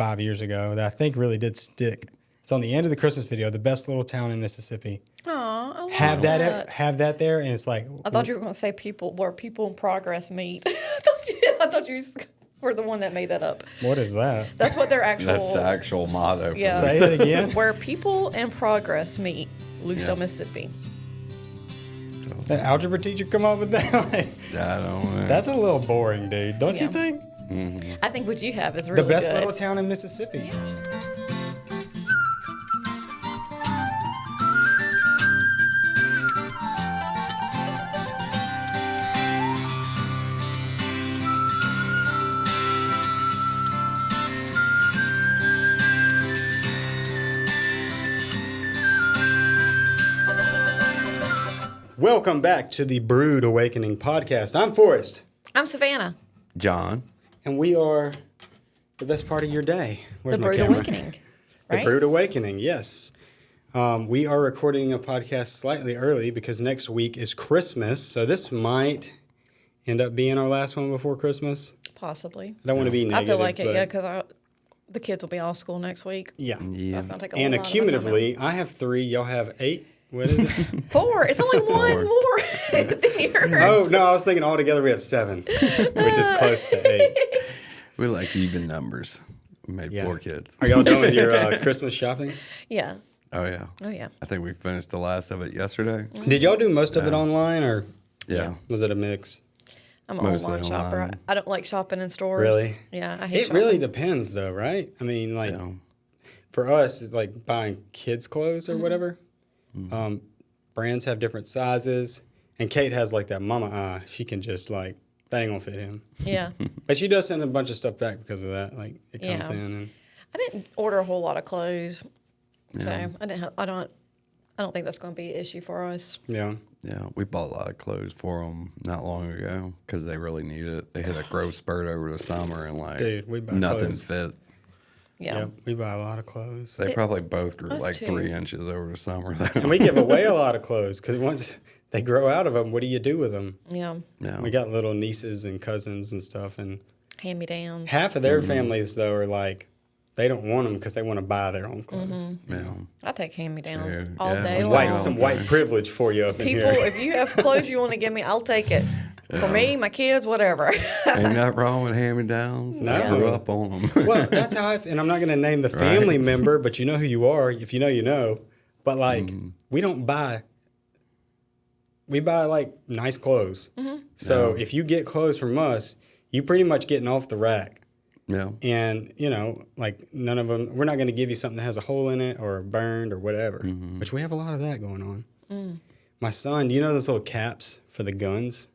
5 years ago that I think really did stick. It's on the end of the Christmas video, the best little town in Mississippi. Aw, I love Have that. have that there, and it's like I thought you were going to say where people in progress meet. I thought you were the one that made that up. what is that? That's what their actual. That's the actual motto. Yeah. Say it again. Where people in progress meet, Lucille, Mississippi. The algebra teacher come up with that? Like, I don't know. that's a little boring, dude. Don't you Yeah. think? I think what you have is really The best good. little town in Mississippi. Welcome back to the Brewed Awakening podcast. I'm Forrest, I'm Savannah. John. and we are the best part of your day. Where's The my Brewed camera? Awakening. The Right? Brewed Awakening, yes. We are recording a podcast slightly early because next week is Christmas, so this might end up being our last one before Christmas. Possibly. I don't want to be negative, I feel like it, but yeah, because the kids will be out of school next week. yeah. That's going to take a And lot of my time out. accumulatively, I have 3, y'all have 8. What is it? 4. It's only one more than yours. Oh, no, I was thinking altogether we have 7, which is close to 8. We like even numbers. We made Yeah. 4 kids. Are y'all done with your Christmas shopping? Yeah. Oh, yeah. Oh, yeah. I think we finished the last of it yesterday. Did y'all do most of it online, or Yeah. was it a mix? I'm an Mostly online shopper. online. I don't like shopping in stores. Really? Yeah, I hate It shopping. really depends, though, right? I mean, like, Yeah. for us, it's like buying kids' clothes or whatever. Mm-hmm. Brands have different sizes, and Kate has like that mama eye. She can just like that ain't gonna fit him, Yeah. but she does send a bunch of stuff back because of that. Like it comes Yeah. in, and I didn't order a whole lot of clothes, Yeah. so I don't think that's going to be an issue for us. yeah, Yeah, we bought a lot of clothes for them not long ago because they really need it. They hit a growth spurt over the summer and like Dude, we buy nothing clothes. fit. Yeah. we buy a lot of clothes, They probably both grew us like too. 3 inches over the summer. and we give away a lot of clothes because once they grow out of them, what do you do with them? Yeah. Yeah. We got little nieces and cousins and stuff, and Hand me downs. half of their families though are like they don't want them because they want to buy their own clothes. Yeah. I take hand me downs Sure. all Yeah, day some long. Some white privilege for you up in People, here. if you have clothes you want to give me, I'll take it. For me, my kids, whatever. Ain't nothing wrong with hand-me-downs. No. I grew up on them. Well, that's how and I'm not going to name the family member, but you know who you are. If you know, you know. But like, we don't buy. We buy like nice clothes. So if you get clothes from us, you pretty much getting off the rack. Yeah. And you know, like none of them. We're not going to give you something that has a hole in it or burned or whatever. Which we have a lot of that going on. My son, do you know those little caps for the guns?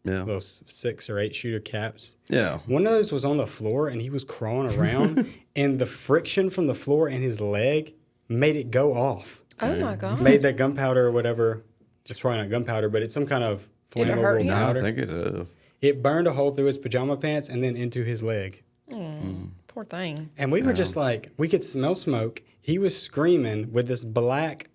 Yeah. Those 6 or 8 shooter caps. Yeah. One of those was on the floor and he was crawling around and the friction from the floor and his leg made it go off. Oh, my God. Made that gunpowder or whatever. It's probably not gunpowder, but it's some kind of Did it hurt flammable you? No, I powder. think it is. It burned a hole through his pajama pants and then into his leg. Poor thing. And we were just like, we could smell smoke. He was screaming with this black,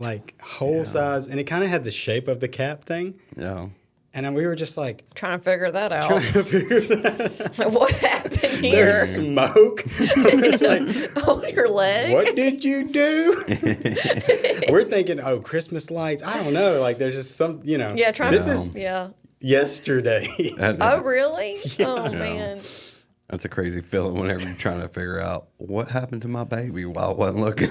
like, hole size, and it kind of had the shape of the cap thing. Yeah. And then we were just like, Trying to figure that out. trying to figure that Like, what happened here? There's smoke. I'm just like, On your leg? what did you do? We're thinking, oh, Christmas lights. I don't know. Like, there's just some, you know. Yeah, trying This to. is Yeah. yesterday. Oh, really? Oh, man. That's a crazy feeling whenever you're trying to figure out what happened to my baby while I wasn't looking.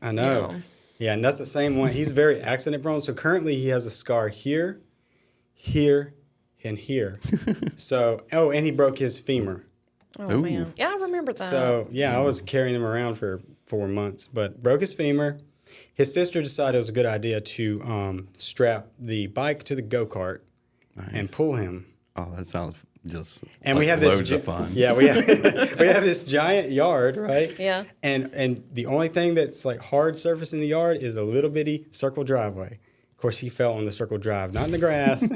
I know. Yeah, and that's the same one. He's very accident prone. So currently he has a scar here, here, and here. So, and he broke his femur. Oh, Ooh. man. Yeah, I remember that. So, yeah, I was carrying him around for 4 months, but broke his femur. His sister decided it was a good idea to strap the bike to the go-kart and pull him. Oh, that sounds just And like we have this loads of fun. Yeah, we have we have this giant yard, right? Yeah. And the only thing that's like hard surface in the yard is a little bitty circle driveway. Of course, he fell on the circle drive, not in the grass.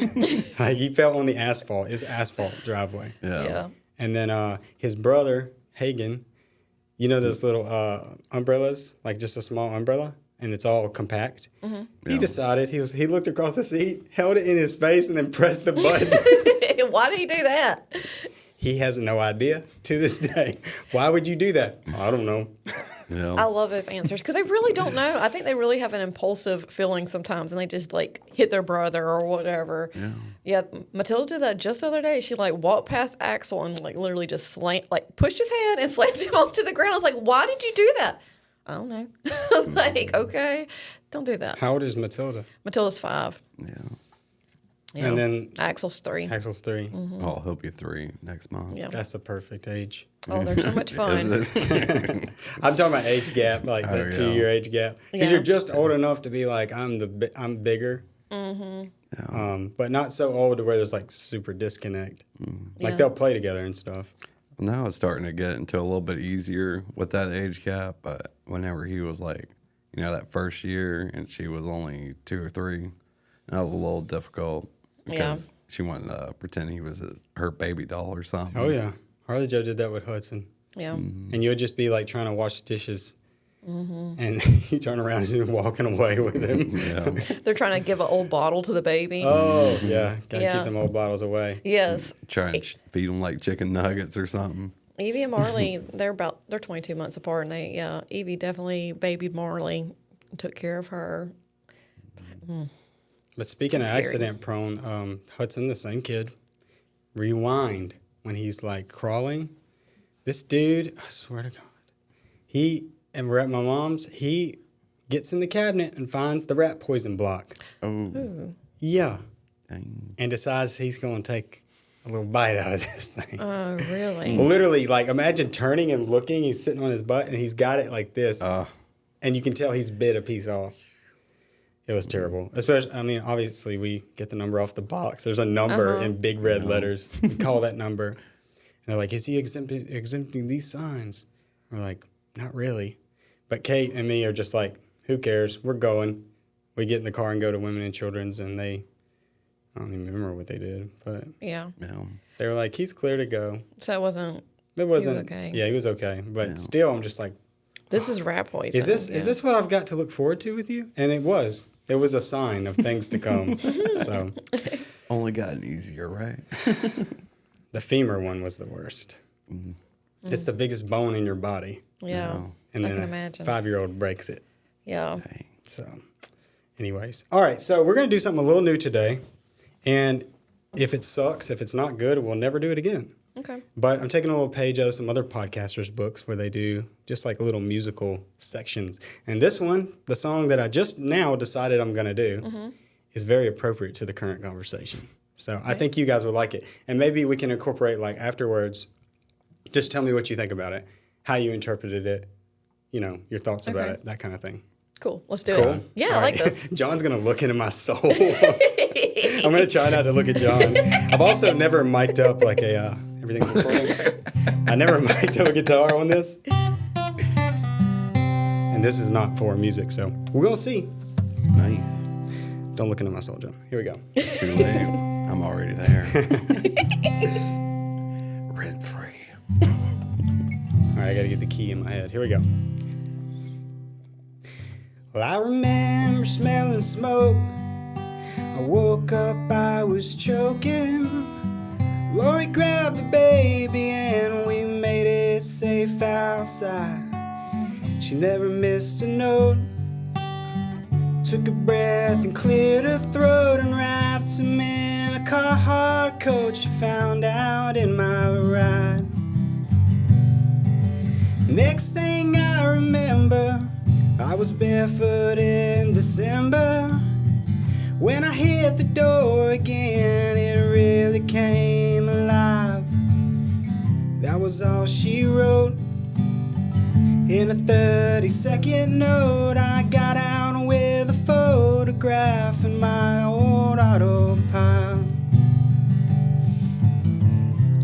Like he fell on the asphalt. It's asphalt driveway. Yeah. And then his brother Hagen, you know those little umbrellas, like just a small umbrella, and it's all compact. He Yeah. decided he looked across the seat, held it in his face, and then pressed the button. Why did he do that? He has no idea to this day. Why would you do that? I don't know. Yeah. I love those answers because they really don't know. I think they really have an impulsive feeling sometimes, and they just like hit their brother or whatever. Yeah. Matilda did that just the other day. She like walked past Axel and like literally just pushed his head and slammed him onto the ground. I was like, why did you do that? I don't know. I was like, okay, don't do that. How old is Matilda? Matilda's 5. Yeah. Yeah. And then Axel's 3. Axel's 3. Oh, he'll be 3 next month. Yeah. That's the perfect age. Oh, they're so much fun. Is it? I'm talking about age gap, like that 2-year age gap. Because Yeah. you're just old enough to be like, I'm bigger. But not so old to where there's like super disconnect. Like Yeah. they'll play together and stuff. Now it's starting to get into a little bit easier with that age gap. But whenever he was like, that first year and she was only 2 or 3, that was a little difficult because she wanted to pretend he was her baby doll or something. Oh, yeah. Harley Joe did that with Hudson. Yeah. And you would just be like trying to wash dishes. And you turn around and you're walking away with him. Yeah. They're trying to give an old bottle to the baby. Oh, yeah. Got to Yeah. keep them old bottles away. Yes. Trying to feed them like chicken nuggets or something. Evie and Marley, they're 22 months apart, and Evie definitely babied Marley, took care of her. But speaking of Scary. accident prone, Hudson, the same kid, rewind when he's like crawling. This dude, I swear to God, and we're at my mom's, he gets in the cabinet and finds the rat poison block. Oh. Yeah. Dang. And decides he's going to take a little bite out of this thing. Oh, really? Literally, like, imagine turning and looking. He's sitting on his butt, and he's got it like this. And you can tell he's bit a piece off. It was terrible. Especially, I mean, obviously, we get the number off the box. There's a number in big red letters. We call that number. And they're like, is he exempting these signs? We're like, not really. But Kate and me are just like, who cares? We're going. We get in the car and go to Women and Children's, and I don't even remember what they did, but Yeah. they were like, he's clear to go. So it wasn't. Okay. Yeah, he was okay. But still, I'm just like, This is rat poison. is this what I've got to look forward to with you? And it was. It was a sign of things to come. So Only gotten easier, right? the femur one was the worst. It's the biggest bone in your body. Yeah. And I then can a imagine. 5-year-old breaks it. Yeah. So anyways. All right. So we're going to do something a little new today. And if it sucks, if it's not good, we'll never do it again. Okay. But I'm taking a little page out of some other podcasters' books where they do just like little musical sections. And this one, the song that I just now decided I'm going to do, is very appropriate to the current conversation. So I think you guys would like it. And maybe we can incorporate, like, afterwards, just tell me what you think about it, how you interpreted it, your thoughts about it, that kind of thing. Cool. Let's do Cool? it. Yeah, All I like right. this. John's going to look into my soul. I'm going to try not to look at John. I've also never mic'd up like everything's recording. I never mic'd up a guitar on this. And this is not for music, so we're going to see. Nice. Don't look into my soul, John. Here we go. Too late. I'm already there. Rent free. All right, I got to get the key in my head. Here we go. Well, I remember smelling smoke. I woke up, I was choking. Lori grabbed the baby and we made it safe outside. She never missed a note. Took a breath and cleared her throat and wrapped him in a Carhartt coat she found out in my ride. Next thing I remember, I was barefoot in December. When I hit the door again, it really came alive. That was all she wrote. In a 30-second note, I got out with a photograph in my old autopilot.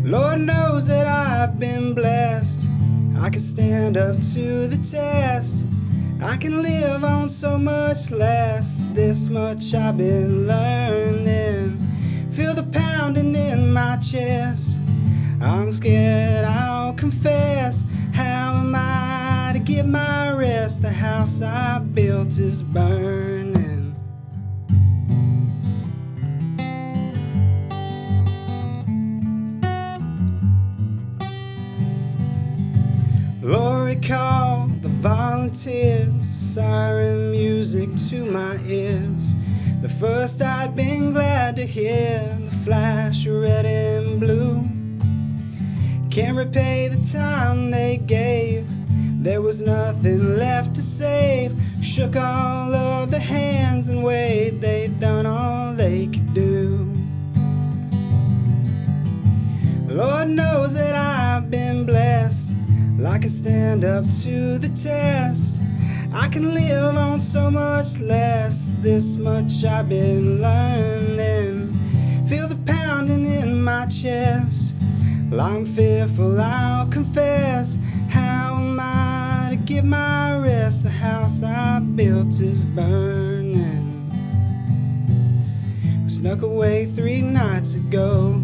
Lord knows that I've been blessed. I can stand up to the test. I can live on so much less. This much I've been learning. Feel the pounding in my chest. I'm scared, I'll confess. How am I to get my rest? The house I built is burning. Lord, call the volunteers, siren music to my ears. The first I'd been glad to hear, the flash of red and blue. Can't repay the time they gave, there was nothing left to save. Shook all of the hands and waved, they'd done all they could do. Lord knows that I've been blessed, I can stand up to the test. I can live on so much less, this much I've been learning. Feel the pounding in my chest. Well, I'm fearful, I'll confess. How am I to get my rest? The house I built is burning. We snuck away 3 nights ago,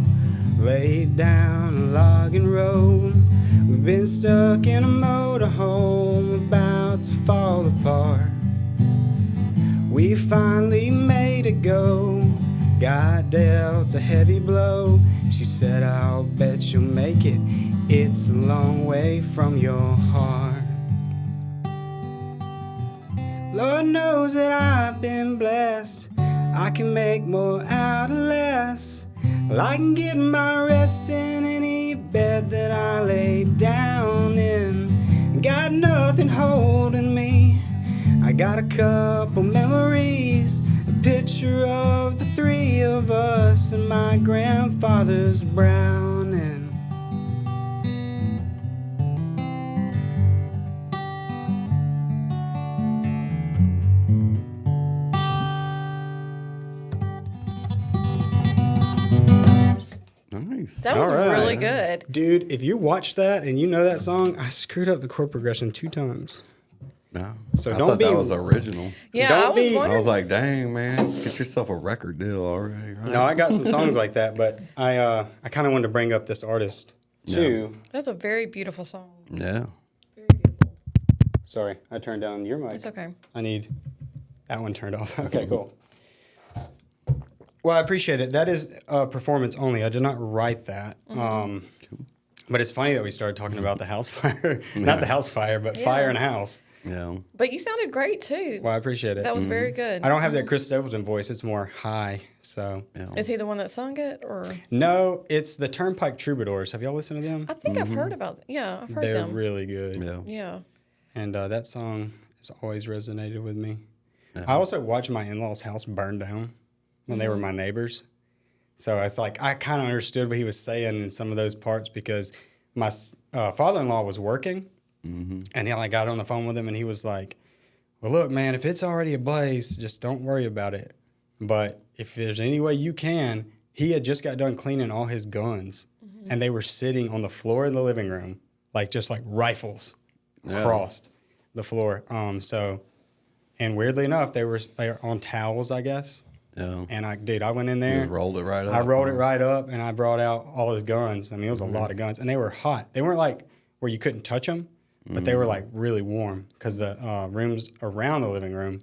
laid down a logging road. We've been stuck in a motorhome about to fall apart. We finally made it go, got dealt a heavy blow. She said, I'll bet you'll make it, it's a long way from your heart. Lord knows that I've been blessed, I can make more out of less. Well, I can get my rest in any bed that I lay down in. Got nothing holding me, I got a couple memories, a picture of the 3 of us and my grandfather's browning. Nice. That was All right. really good. Dude, if you watch that and you know that song, I screwed up the chord progression 2 times. No. So I don't thought be- that was original. Yeah, Don't I was be- I wondering. was like, dang, man, get yourself a record deal already. Right? No, I got some songs like that, but I kind of wanted to bring up this artist too. That's a very beautiful song. Yeah. Very beautiful. Sorry, I turned down your mic. It's okay. I need that one turned off. Okay, cool. Well, I appreciate it. That is performance only. I did not write that. But it's funny that we started talking about the house fire. Not the house fire, but fire in a house. Yeah. But you sounded great too. Well, I appreciate it. That was very good. I don't have that Chris Stapleton voice. It's more high. So Yeah. Is he the one that sung it, or no, it's the Turnpike Troubadours. Have y'all listened to them? I think I've heard about? Yeah, I've heard They're them. really good. Yeah. Yeah. And that song has always resonated with me. I also watched my in-laws' house burn down when they were my neighbors. So it's like I kind of understood what he was saying in some of those parts because my father-in-law was working, and he like got on the phone with him, and he was like, "Well, look, man, if it's already ablaze, just don't worry about it. But if there's any way you can," he had just got done cleaning all his guns, and they were sitting on the floor in the living room, like just like rifles across the floor. And weirdly enough, they were on towels, I guess. Yeah. And I went in there. Just rolled it right up. I rolled it right up, and I brought out all his guns. I mean, it was a lot of guns, and they were hot. They weren't like where you couldn't touch them, but they were like really warm because the rooms around the living room,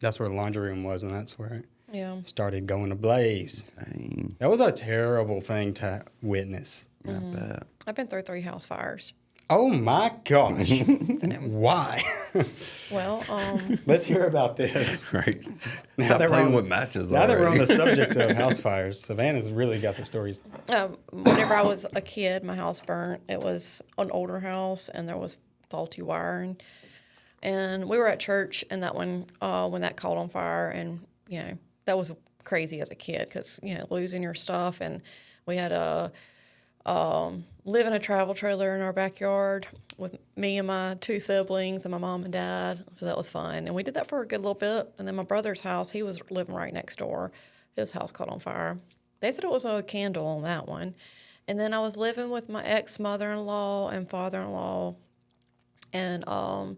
that's where the laundry room was, and that's where it started going ablaze. Dang. That was a terrible thing to witness. I bet. I've been through 3 house fires. Oh my gosh! Why? Well, Let's hear about this. Right. Now Stop that we're playing on- with matches Now that we're on already. the subject of house fires, Savannah's really got the stories. whenever I was a kid, my house burnt. It was an older house, and there was faulty wiring. And we were at church, and that one, when that caught on fire, and that was crazy as a kid because losing your stuff. And we had live in a travel trailer in our backyard with me and my 2 siblings and my mom and dad. So that was fun. And we did that for a good little bit. And then my brother's house, he was living right next door. His house caught on fire. They said it was a candle on that one. And then I was living with my ex-mother-in-law and father-in-law. And I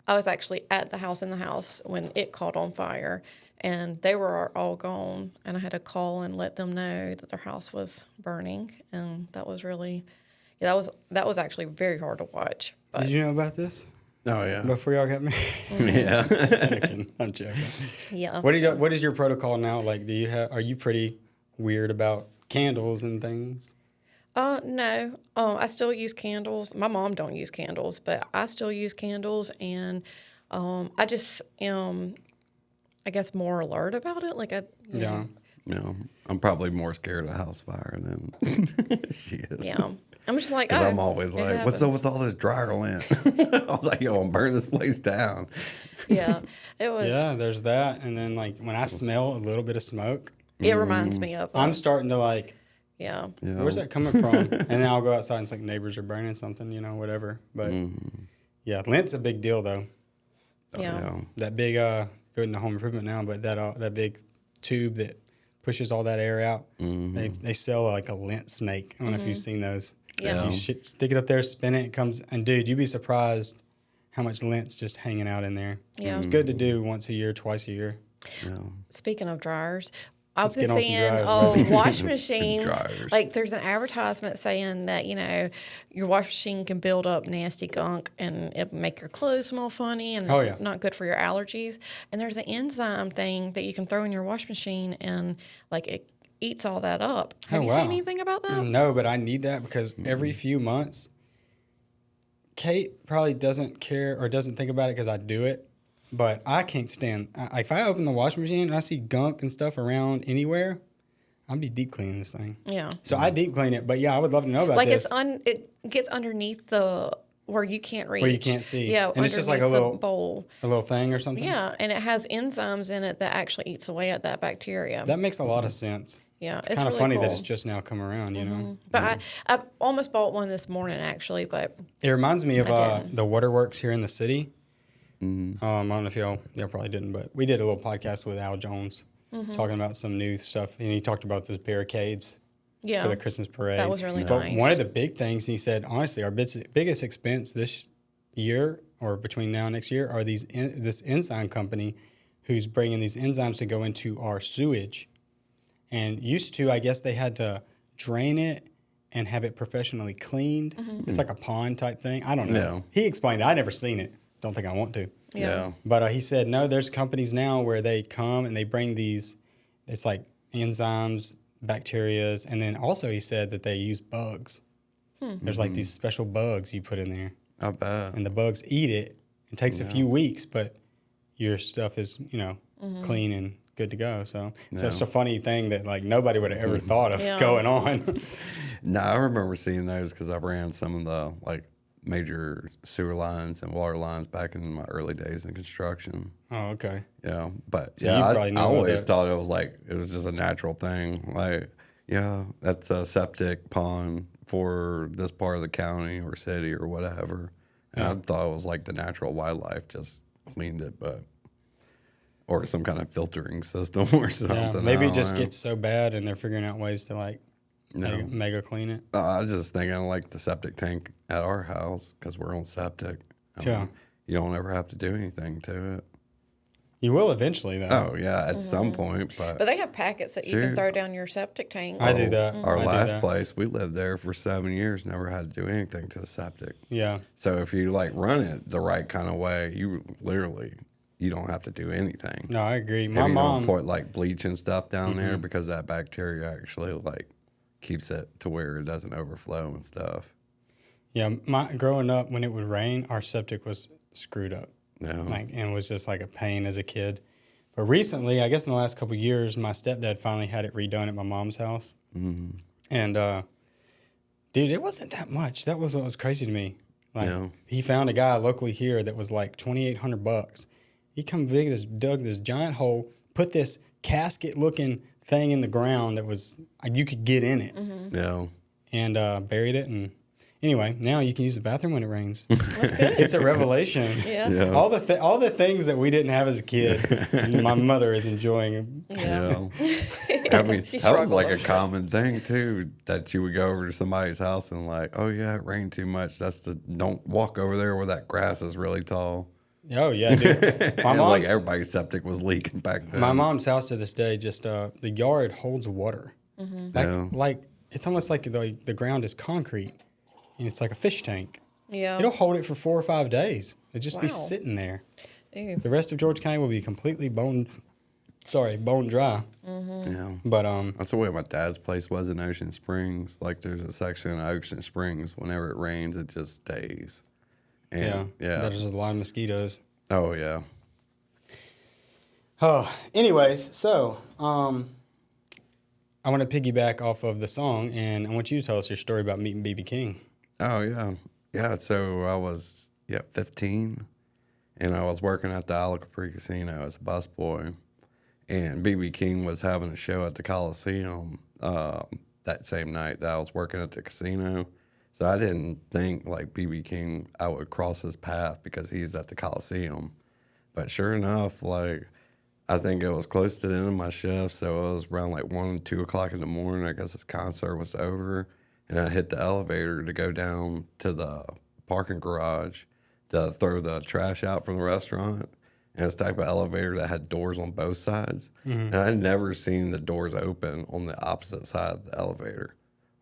was actually at the house in the house when it caught on fire. And they were all gone. And I had to call and let them know that their house was burning. And that was really... that was actually very hard to watch. But Did you know about this Oh, yeah. before y'all got married? Yeah. I'm joking. yeah. What is your protocol now? Like, are you pretty weird about candles and things? No. I still use candles. My mom don't use candles, but I still use candles, and I just am, I guess, more alert about it. Like Yeah. I'm probably more scared of a house fire than she is. yeah. I'm just like, 'Cause oh, I'm always it like, what's up happens. with all this dryer lint? I was like, yo, I'm burning this place down. Yeah, it was. Yeah, there's that. And then, like, when I smell a little bit of smoke, It reminds me of. I'm starting to, like, Yeah. Yeah. where's that coming from? And then I'll go outside and it's like neighbors are burning something, whatever. But yeah, lint's a big deal, though. Yeah. That big, go into home improvement now, but that big tube that pushes all that air out, they sell like a lint snake. I don't know if you've seen those. Yeah. You stick it up there, spin it, it comes, and dude, you'd be surprised how much lint's just hanging out in there. Yeah. It's good to do once a year, twice a year. Yeah. Speaking of dryers, I've get been on some seeing dryers. wash machines. Dryers. Like there's an advertisement saying that your wash machine can build up nasty gunk and it make your clothes smell funny, and it's not good for your allergies. And there's an enzyme thing that you can throw in your wash machine, and like it eats all that up. Have you seen anything about that? No, but I need that because every few months, Kate probably doesn't care or doesn't think about it because I do it. But I can't stand. If I open the washing machine and I see gunk and stuff around anywhere, I'll be deep cleaning this thing. Yeah. So I deep clean it. But yeah, I would love to know about Like this. it gets underneath the where you can't reach. Where you can't see. Yeah. And it's just like a underneath the little bowl. A little thing or something. Yeah, and it has enzymes in it that actually eats away at that bacteria. That makes a lot of sense. Yeah, It's it's kind of really funny cool. that it's just now come around, But I almost bought one this morning actually, but It reminds me of I didn't. the waterworks here in the city. I don't know if y'all probably didn't, but we did a little podcast with Al Jones talking about some new stuff, and he talked about those barricades yeah, for the Christmas parade. that was really But nice. one of the big things he said, honestly, our biggest expense this year or between now and next year are this enzyme company who's bringing these enzymes to go into our sewage. And used to, I guess they had to drain it and have it professionally cleaned. It's like a pond type thing. I don't know. Yeah. He explained it. I never seen it. Don't think I want to. yeah. But he said, no, there's companies now where they come and they bring these, it's like enzymes, bacterias, and then also he said that they use bugs. There's like these special bugs you put in there, I bet. and the bugs eat it. It takes a few weeks, but your stuff is, clean and good to go. So it's just a funny thing that like nobody would have ever thought of Yeah. going on. No, I remember seeing those because I ran some of the like major sewer lines and water lines back in my early days in construction. Oh, okay. Yeah, but So you yeah, probably I know about always that. thought it was just a natural thing. Like, yeah, that's a septic pond for this part of the county or city or whatever. And I thought it was like the natural wildlife just cleaned it, or some kind of filtering system or something. Yeah, maybe I it just don't know. gets so bad and they're figuring out ways to like mega clean it. I was just thinking like the septic tank at our house because we're on septic. I Yeah. mean, you don't ever have to do anything to it. You will eventually, though. Oh yeah, at some point, but But they have packets that you can Sure. throw down your septic tank. I do that. Our I do last that. place, we lived there for 7 years, never had to do anything to the septic. Yeah. So if you like run it the right kind of way, you don't have to do anything. No, I agree. If My you mom. don't put like bleach and stuff down there because that bacteria actually like keeps it to where it doesn't overflow and stuff. Yeah, growing up when it would rain, our septic was screwed up. Yeah. And was just like a pain as a kid. But recently, I guess in the last couple of years, my stepdad finally had it redone at my mom's house. Mm-hmm. And dude, it wasn't that much. That was what was crazy to me. Like Yeah. he found a guy locally here that was like $2,800. He dug this giant hole, put this casket-looking thing in the ground that was you could get in it, Yeah. and buried it. And anyway, now you can use the bathroom when it rains. That's good. It's a revelation. Yeah. Yeah. All the things that we didn't have as a kid, my mother is enjoying. Yeah. I mean, She that was like a struggled. common thing too, that you would go over to somebody's house and like, oh yeah, it rained too much. Don't walk over there where that grass is really tall. Oh yeah, dude. My And, like mom's everybody's septic was leaking back then. my mom's house to this day just the yard holds water. Yeah. Like it's almost like the ground is concrete, and it's like a fish tank. Yeah. It'll hold it for 4 or 5 days. It'll just be Wow. sitting there. Ew. The rest of George County will be completely bone bone dry. Yeah. But That's the way my dad's place was in Ocean Springs. Like there's a section in Ocean Springs. Whenever it rains, it just stays. And, yeah. There's a lot of mosquitoes. Oh yeah. Oh, anyways, so I want to piggyback off of the song, and I want you to tell us your story about meeting B.B. King. Oh yeah. Yeah. So I was 15, and I was working at the Isle Capri Casino as a busboy, and B.B. King was having a show at the Coliseum that same night that I was working at the casino. So I didn't think like B.B. King, I would cross his path because he's at the Coliseum. But sure enough, like I think it was close to the end of my shift, so it was around like 1, 2 o'clock in the morning. I guess his concert was over, and I hit the elevator to go down to the parking garage to throw the trash out from the restaurant. And it's the type of elevator that had doors on both sides. And I'd never seen the doors open on the opposite side of the elevator.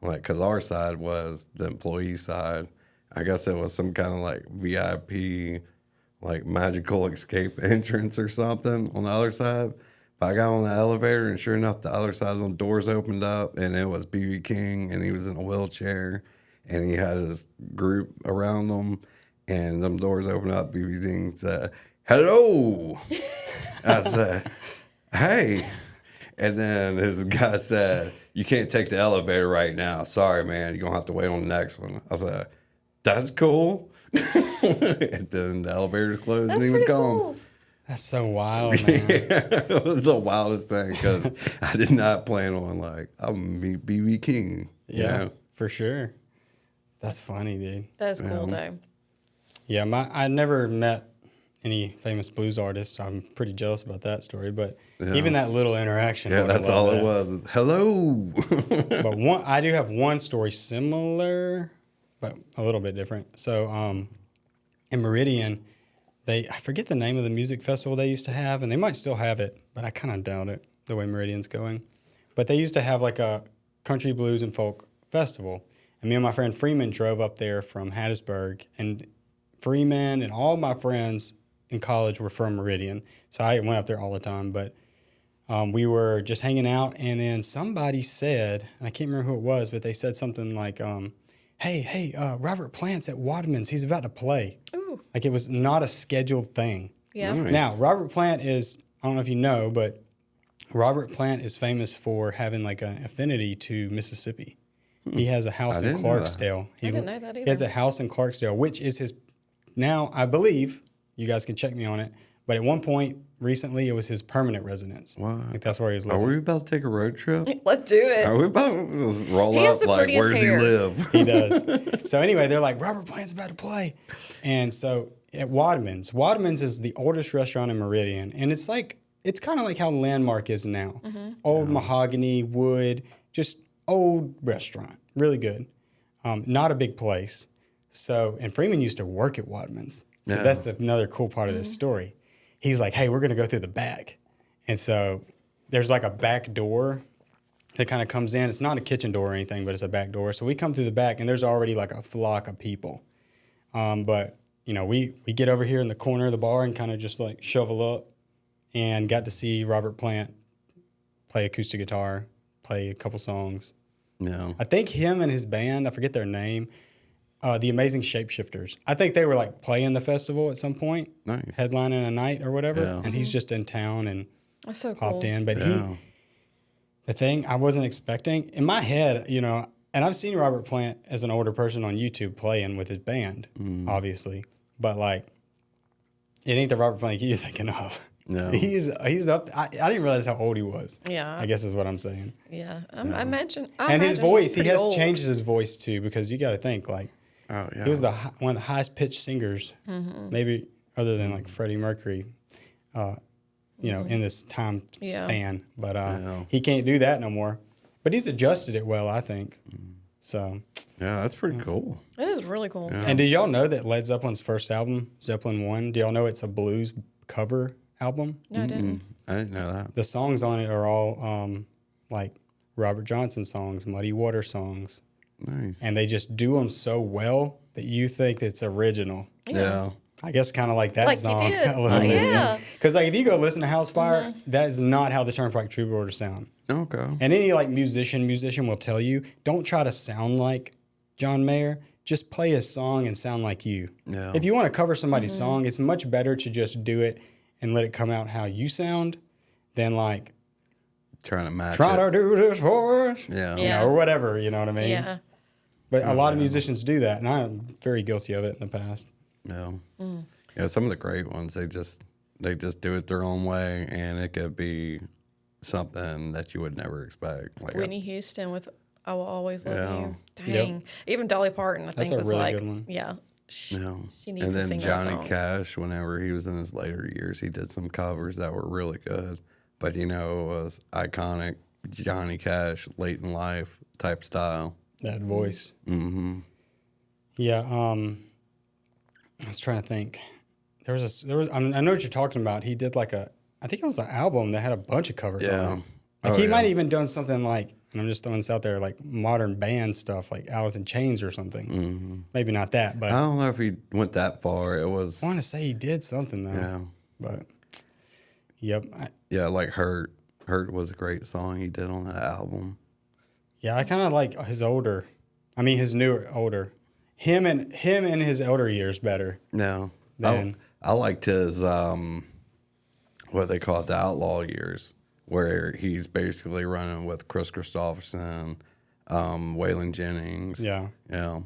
Like, because our side was the employee side. I guess it was some kind of like VIP, like magical escape entrance or something on the other side. But I got on the elevator, and sure enough, the other side of the doors opened up, and it was B.B. King, and he was in a wheelchair, and he had his group around him, and them doors opened up. B.B. King said, "Hello." I said, "Hey." And then his guy said, "You can't take the elevator right now. Sorry, man. You're going to have to wait on the next one." I said, "That's cool." And then the elevator's closed, and he was gone. Cool. That's so wild, man. It was the wildest thing because I did not plan on, like, I'm going to meet B.B. King. Yeah, for sure. That's funny, dude. That's cool, though. Yeah, I never met any famous blues artists. So I'm pretty jealous about that story. But even that little interaction. Yeah, that's all it was. Hello. But I do have one story similar, but a little bit different. So in Meridian, I forget the name of the music festival they used to have, and they might still have it, but I kind of doubt it the way Meridian's going. But they used to have like a country blues and folk festival. And me and my friend Freeman drove up there from Hattiesburg, and Freeman and all my friends in college were from Meridian. So I went up there all the time, but we were just hanging out, and then somebody said, and I can't remember who it was, but they said something like, hey, Robert Plant's at Wadman's. He's about to play. Ooh. Like it was not a scheduled thing. Yeah. Nice. Now, Robert Plant is, I don't know if you know, but Robert Plant is famous for having like an affinity to Mississippi. He has a house in Clarksdale. I didn't know that either. He has a house in Clarksdale, which is his, now I believe, you guys can check me on it, but at one point recently it was his permanent residence. Wow. Like that's where he was Are living. we about to take a road trip? Let's do it. Are we about to just roll He has up the like, prettiest where's hair. he live? He does. So anyway, they're like, Robert Plant's about to play. And so at Wadman's is the oldest restaurant in Meridian. And it's kind of like how Landmark is now. Old mahogany, wood, just old restaurant. Really good. Not a big place. So, and Freeman used to work at Wadman's. So that's another cool part of this story. He's like, hey, we're going to go through the back. And so there's like a back door that kind of comes in. It's not a kitchen door or anything, but it's a back door. So we come through the back, and there's already like a flock of people. But, you know, we get over here in the corner of the bar and kind of just like shovel up, and got to see Robert Plant play acoustic guitar, play a couple songs. No. I think him and his band, I forget their name, the Amazing Shapeshifters. I think they were like playing the festival at some point, Nice. headlining a night or whatever. Yeah. And he's just in town and That's so cool. popped in. But Yeah. the thing I wasn't expecting in my head, you know, and I've seen Robert Plant as an older person on YouTube playing with his band, obviously, but like it ain't the Robert Plant you're thinking of. No. He's up. I didn't realize how old he was. Yeah. I guess is what I'm saying. Yeah. I imagine. And his he's voice, he pretty has old. changed his voice too, because you got to think like Oh, yeah. he was one of the highest pitched singers, maybe other than like Freddie Mercury, you know, in this time span. But he can't do that no more. But he's adjusted it well, I think. So. Yeah, that's pretty cool. It is really cool. Yeah. And did y'all know that Led Zeppelin's first album, Zeppelin 1, do y'all know it's a blues cover album? No, I didn't. I didn't know that. The songs on it are all like Robert Johnson songs, Muddy Water songs. Nice. And they just do them so well that you think it's original. yeah. I guess kind of like that Like song. you did. A little Oh, bit, yeah. Because like if you go listen to House Fire, that is not how the Turnpike Troubadours sound. Okay. And any like musician will tell you, don't try to sound like John Mayer. Just play his song and sound like you. Yeah. If you want to cover somebody's song, it's much better to just do it and let it come out how you sound than like Trying to match try it. to do this for us. Yeah. You know, or whatever, you know what I mean? Yeah. But a lot of musicians do that, and I'm very guilty of it in the past. Yeah. Yeah, some of the great ones, they just do it their own way, and it could be something that you would never expect. Like Whitney Houston with "I Will Always Love Yeah. You." Dang. Even Dolly Parton, I That's think, a was really like, good one. yeah, she Yeah. needs And to then sing that Johnny song. Cash, whenever he was in his later years, he did some covers that were really good. But, you know, it was iconic Johnny Cash, late in life type style. That voice. Mm-hmm. Yeah. I was trying to think. There was I know what you're talking about. He did like I think it was an album that had a bunch of covers Yeah. on it. Like he might have even done something like, and I'm just throwing this out there, like modern band stuff, like Alice in Chains or something. Mm-hmm. Maybe not that, but I don't know if he went that far. It was, I want to say he did something though. yeah. But yep. Yeah, like Hurt. Hurt was a great song he did on that album. Yeah, I kind of like his his newer, older. Him in his elder years better. No. Than, I liked his, what they call it, the outlaw years, where he's basically running with Chris Christopherson, Waylon Jennings. yeah. Yeah.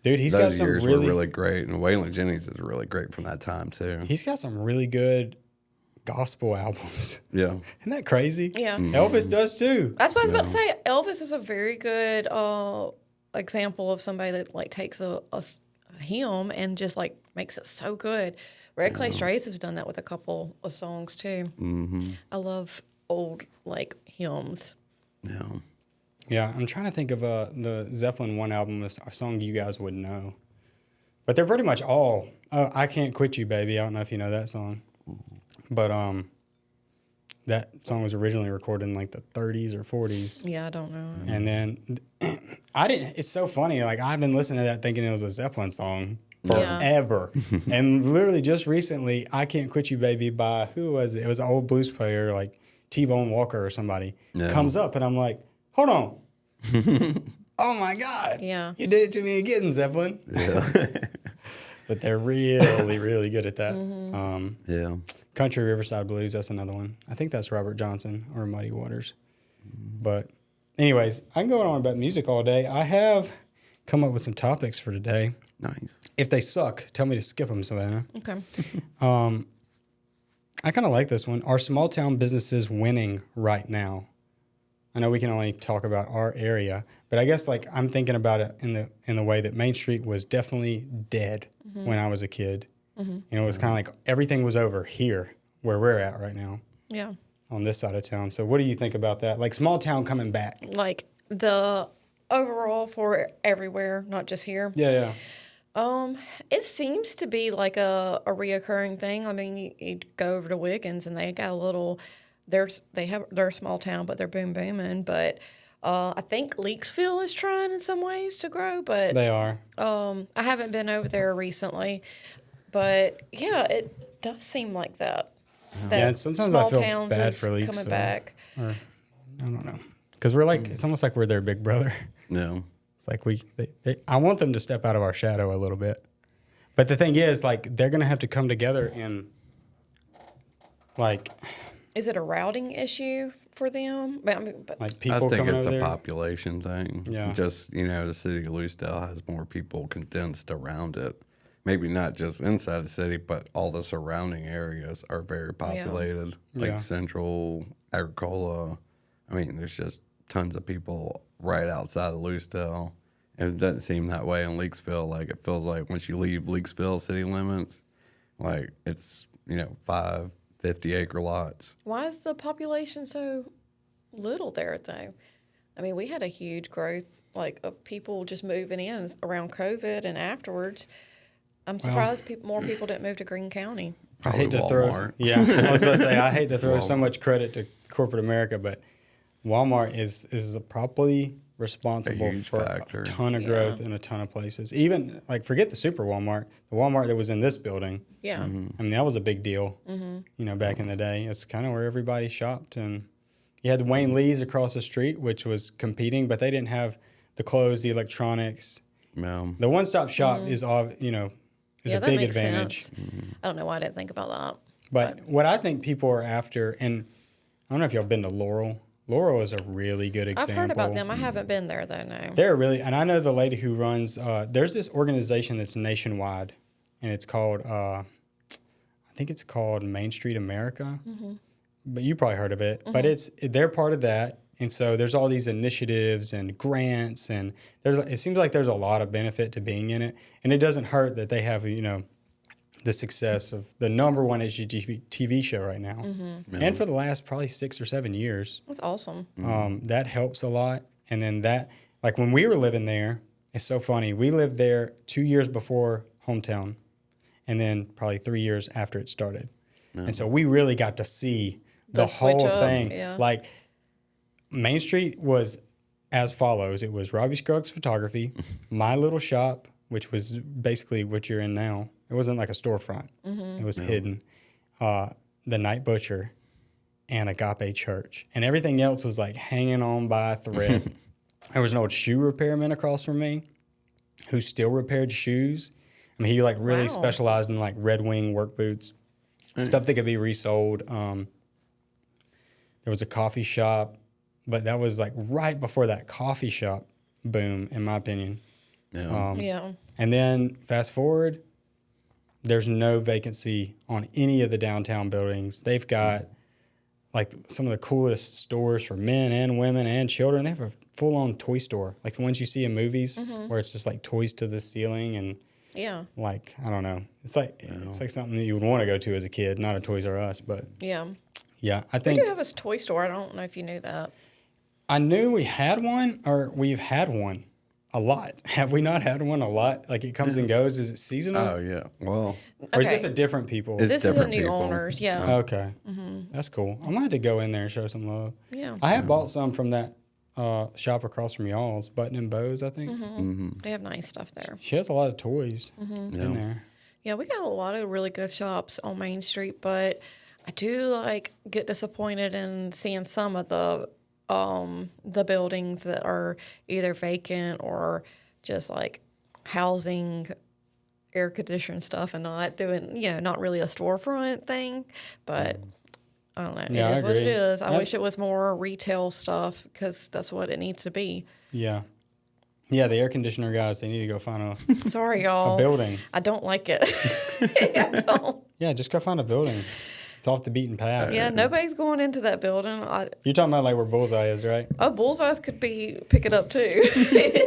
Dude, he's got Those some years were really, really great, and Waylon Jennings is really great from that time too. he's got some really good gospel albums. Yeah. Isn't that crazy? Yeah. Elvis does too. That's what I was about to say. Elvis is a very good example of somebody that like takes a hymn and just like makes it so good. Red Clay Strays has done that with a couple of songs too. Mm-hmm. I love old like hymns. Yeah. Yeah, I'm trying to think of the Zeppelin 1 album, a song you guys would know. But they're pretty much all, I Can't Quit You, Baby. I don't know if you know that song. But that song was originally recorded in like the 30s or 40s. Yeah, I don't know. And then it's so funny. Like I've been listening to that thinking it was a Zeppelin song Yeah. forever. And literally just recently, I Can't Quit You, Baby by, who was it? It was an old blues player, like T-Bone Walker or somebody. Yeah. Comes up and I'm like, hold on. Oh my God. Yeah. You did it to me again, Zeppelin. Yeah. But they're really, really good at that. Yeah. Country Riverside Blues, that's another one. I think that's Robert Johnson or Muddy Waters. But anyways, I can go on about music all day. I have come up with some topics for today. Nice. If they suck, tell me to skip them, Savannah. Okay. I kind of like this one. Are small town businesses winning right now? I know we can only talk about our area, but I guess like I'm thinking about it in the way that Main Street was definitely dead when I was a kid. You know, it was kind of like everything was over here where we're at right now Yeah. on this side of town. So what do you think about that? Like small town coming back? Like the overall for everywhere, not just here. Yeah. It seems to be like a reoccurring thing. I mean, you go over to Wiggins and they got a little. They're a small town, but they're booming. But I think Leaksville is trying in some ways to grow, but They are. I haven't been over there recently. But yeah, it does seem like that. Yeah, and sometimes I small feel towns bad is for Leaksville. coming back. Or I don't know. Because we're like, it's almost like we're their big brother. Yeah. It's like I want them to step out of our shadow a little bit. But the thing is, like, they're going to have to come together and, like... Is it a routing issue for them? But Like I people think coming it's over a there. population thing. Yeah. Just, you know, the city of Lucedale has more people condensed around it. Maybe not just inside the city, but all the surrounding areas are very populated. Like Yeah. Central, Agricola. I mean, there's just tons of people right outside of Lucedale. And it doesn't seem that way in Leaksville. Like, it feels like once you leave Leaksville city limits, like, it's, you know, 50-acre lots. why is the population so little there, though? I mean, we had a huge growth, like, of people just moving in around COVID and afterwards. I'm surprised more people didn't move to Greene County. I hate to Probably throw... Walmart. Yeah, I was about to say, I hate to throw so much credit to corporate America, but Walmart is probably responsible huge for factor. a ton of growth in a ton of places. Even like forget the super Walmart, the Walmart that was in this building. Yeah. I mean, that was a big deal, back in the day. It's kind of where everybody shopped. And you had the Wayne Lee's across the street, which was competing, but they didn't have the clothes, the electronics. Yeah. The one-stop shop is a that big makes advantage. sense. I don't know why I didn't think about that. But what I think people are after, and I don't know if y'all been to Laurel. Laurel is a really good example. I've heard about them. I haven't been there though. No. They're really, and I know the lady who runs. There's this organization that's nationwide, and it's called. I think it's called Main Street America. But you probably heard of it. But they're part of that, and so there's all these initiatives and grants, and it seems like there's a lot of benefit to being in it, and it doesn't hurt that they have the success of the number one HGTV show right now, and for the last probably 6 or 7 years. That's awesome. That helps a lot. And then that, like when we were living there, it's so funny. We lived there 2 years before Hometown, and then probably 3 years after it started. And so we really got to see the whole thing. Yeah. Like Main Street was as follows. It was Robbie Scruggs Photography, My Little Shop, which was basically what you're in now. It wasn't like a storefront. It was hidden. The Night Butcher and Agape Church. And everything else was like hanging on by a thread. There was an old shoe repairman across from me who still repaired shoes. I mean, he like really specialized in like Red Wing work boots, stuff that could be resold. There was a coffee shop, but that was like right before that coffee shop boom, in my opinion. Yeah. And then fast forward, there's no vacancy on any of the downtown buildings. They've got like some of the coolest stores for men and women and children. They have a full-on toy store, like the ones you see in movies, where it's just like toys to the ceiling and like I don't know. It's like something that you would want to go to as a kid, not a Toys R Us, but Yeah. I think We do have a toy store. I don't know if you knew that. I knew we had one, or we've had one. A lot. Have we not had one a lot? Like it comes and goes. Is it seasonal? Oh yeah. Well, Or is this a different people? It's This is a different new people. owners. Yeah. Okay. That's cool. I'm going to have to go in there and show some love. Yeah. I have bought some from that shop across from y'all's, Button and Bows, I think. They have nice stuff there. She has a lot of toys in there. Yeah, we got a lot of really good shops on Main Street, but I do like get disappointed in seeing some of the buildings that are either vacant or just like housing air conditioned stuff and not doing, not really a storefront thing. But I don't know. Yeah, it I is what it agree. is. I wish it was more retail stuff because that's what it needs to be. Yeah. Yeah, the air conditioner guys, they need to go find a Sorry, y'all. building. I don't like it. I don't. Yeah, just go find a building. It's off the beaten path. Yeah, nobody's going into that building. You're talking about like where Bullseye is, right? Bullseyes could pick it up too.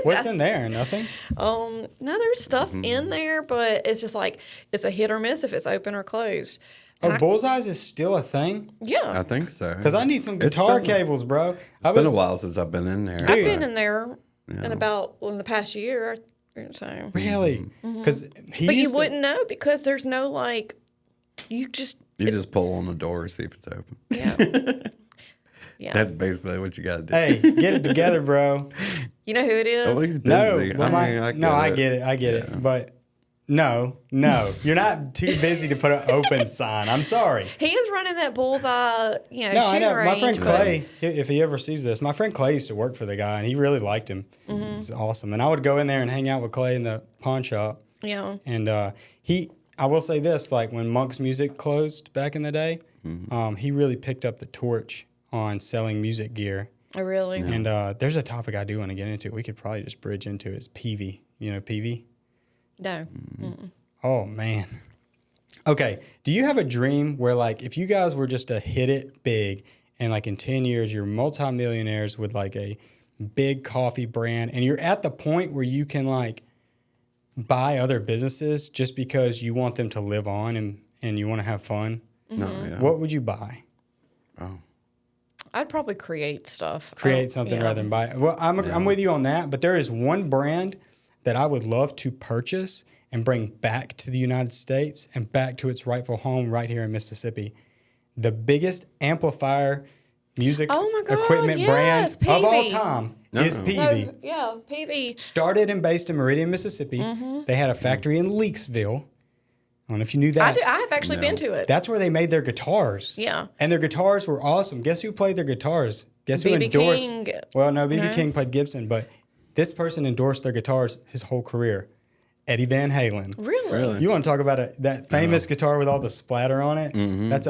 What's in there? Nothing? No, there's stuff in there, but it's just like it's a hit or miss if it's open or closed. Oh, Bullseyes is still a thing? Yeah, I think so. Because I need some guitar cables, bro. It's been a while since I've been in there. I've been in there in the past year. So Really? Because but you wouldn't know because there's no like you just pull on the door, see if it's open. yeah. Yeah. That's basically what you got to do. Hey, get it together, bro. You know who it is? At least No, busy. well, I get it. Yeah. But no, you're not too busy to put an open sign. I'm sorry. He is running that Bullseye, No, I shooting know. My range. friend but- Clay, if he ever sees this, my friend Clay used to work for the guy, and he really liked him. It's awesome. And I would go in there and hang out with Clay in the pawn shop. Yeah. And I will say this, like when Monk's Music closed back in the day, he really picked up the torch on selling music gear. Oh, really? And there's a topic I do want to get into. We could probably just bridge into is Peavey. You know Peavey? No. Oh, man. Okay. Do you have a dream where, like, if you guys were just to hit it big and, like, in 10 years, you're multimillionaires with, like, a big coffee brand and you're at the point where you can, like, buy other businesses just because you want them to live on and you want to have fun? No, yeah. What would you buy? Oh. I'd probably create stuff. Create something rather than buy it. Well, I'm with you on that, but there is one brand that I would love to purchase and bring back to the United States and back to its rightful home right here in Mississippi. The biggest amplifier, music Oh my God, equipment yes, brand of all Peavey. time No. is Peavey. No, yeah, Peavey. Started and based in Meridian, Mississippi. They had a factory in Leakesville. I don't know if you knew that. I have actually been to it. That's where they made their guitars. Yeah. And their guitars were awesome. Guess who played their guitars? Guess who B.B. endorsed? King. Well, no, B.B. No? King played Gibson, but this person endorsed their guitars his whole career. Eddie Van Halen. Really? You want to talk about that famous guitar with all the splatter on it? That's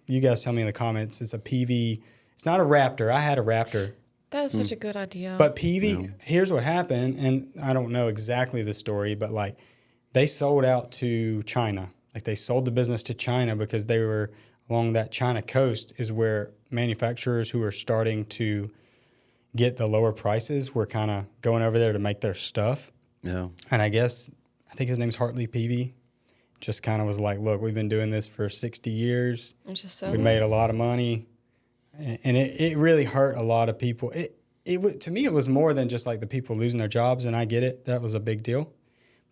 you guys tell me in the comments. It's a Peavey. It's not a Raptor. I had a Raptor. That is such a good idea. But Peavey, here's what happened, and I don't know exactly the story, but like they sold out to China. Like they sold the business to China because they were along that China coast is where manufacturers who were starting to get the lower prices were kind of going over there to make their stuff. Yeah. And I think his name's Hartley Peavey, just kind of was like, look, we've been doing this for 60 years. It's just so We made a lot of money. And it really hurt a lot of people. To me, it was more than just like the people losing their jobs, and I get it. That was a big deal.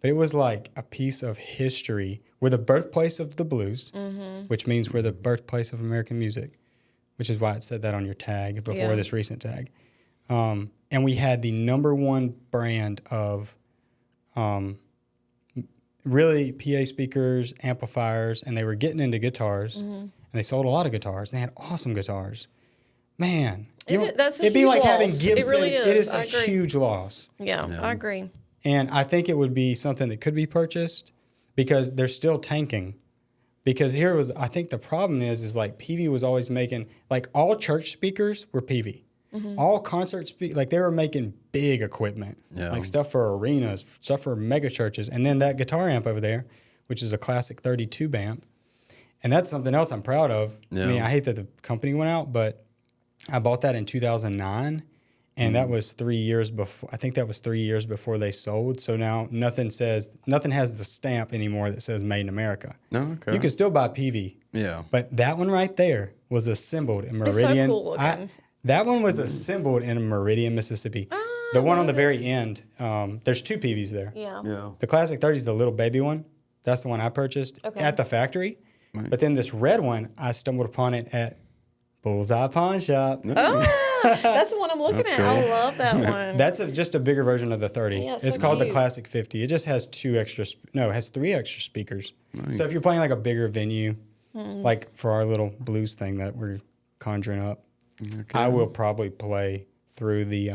But it was like a piece of history. We're the birthplace of the blues, which means we're the birthplace of American music, which is why it said that on your tag before this recent tag. And we had the number one brand of really PA speakers, amplifiers, and they were getting into guitars. And they sold a lot of guitars. They had awesome guitars. Man, that's a it'd be huge like having loss. Gibson. It really is. It is I a agree. huge loss. Yeah, I agree. And I think it would be something that could be purchased because they're still tanking. Because I think the problem is like Peavey was always making, like all church speakers were Peavey. All concert like they were making big equipment, like stuff for arenas, stuff for mega churches. And then that guitar amp over there, which is a classic 32 amp. And that's something else I'm proud of. Yeah. I mean, I hate that the company went out, but I bought that in 2009. And that was 3 years before. I think that was 3 years before they sold. So now nothing has the stamp anymore that says "Made in America." No, okay. You can still buy Peavey. Yeah. But that one right there was assembled in It's Meridian. so cool looking. That one was assembled in Meridian, Mississippi. The one on the very end. There's two Peaveys there. Yeah. Yeah. The Classic 30 is the little baby one. That's the one I purchased at the factory. Nice. But then this red one, I stumbled upon it at Bullseye Pawn Shop. That's the one I'm looking at. I cool. love that one. That's just a bigger version of the 30. Yeah, it's so called the cute. Classic 50. It just has it has 3 extra speakers. So if you're playing like a bigger venue, like for our little blues thing that we're conjuring up, I will probably play through the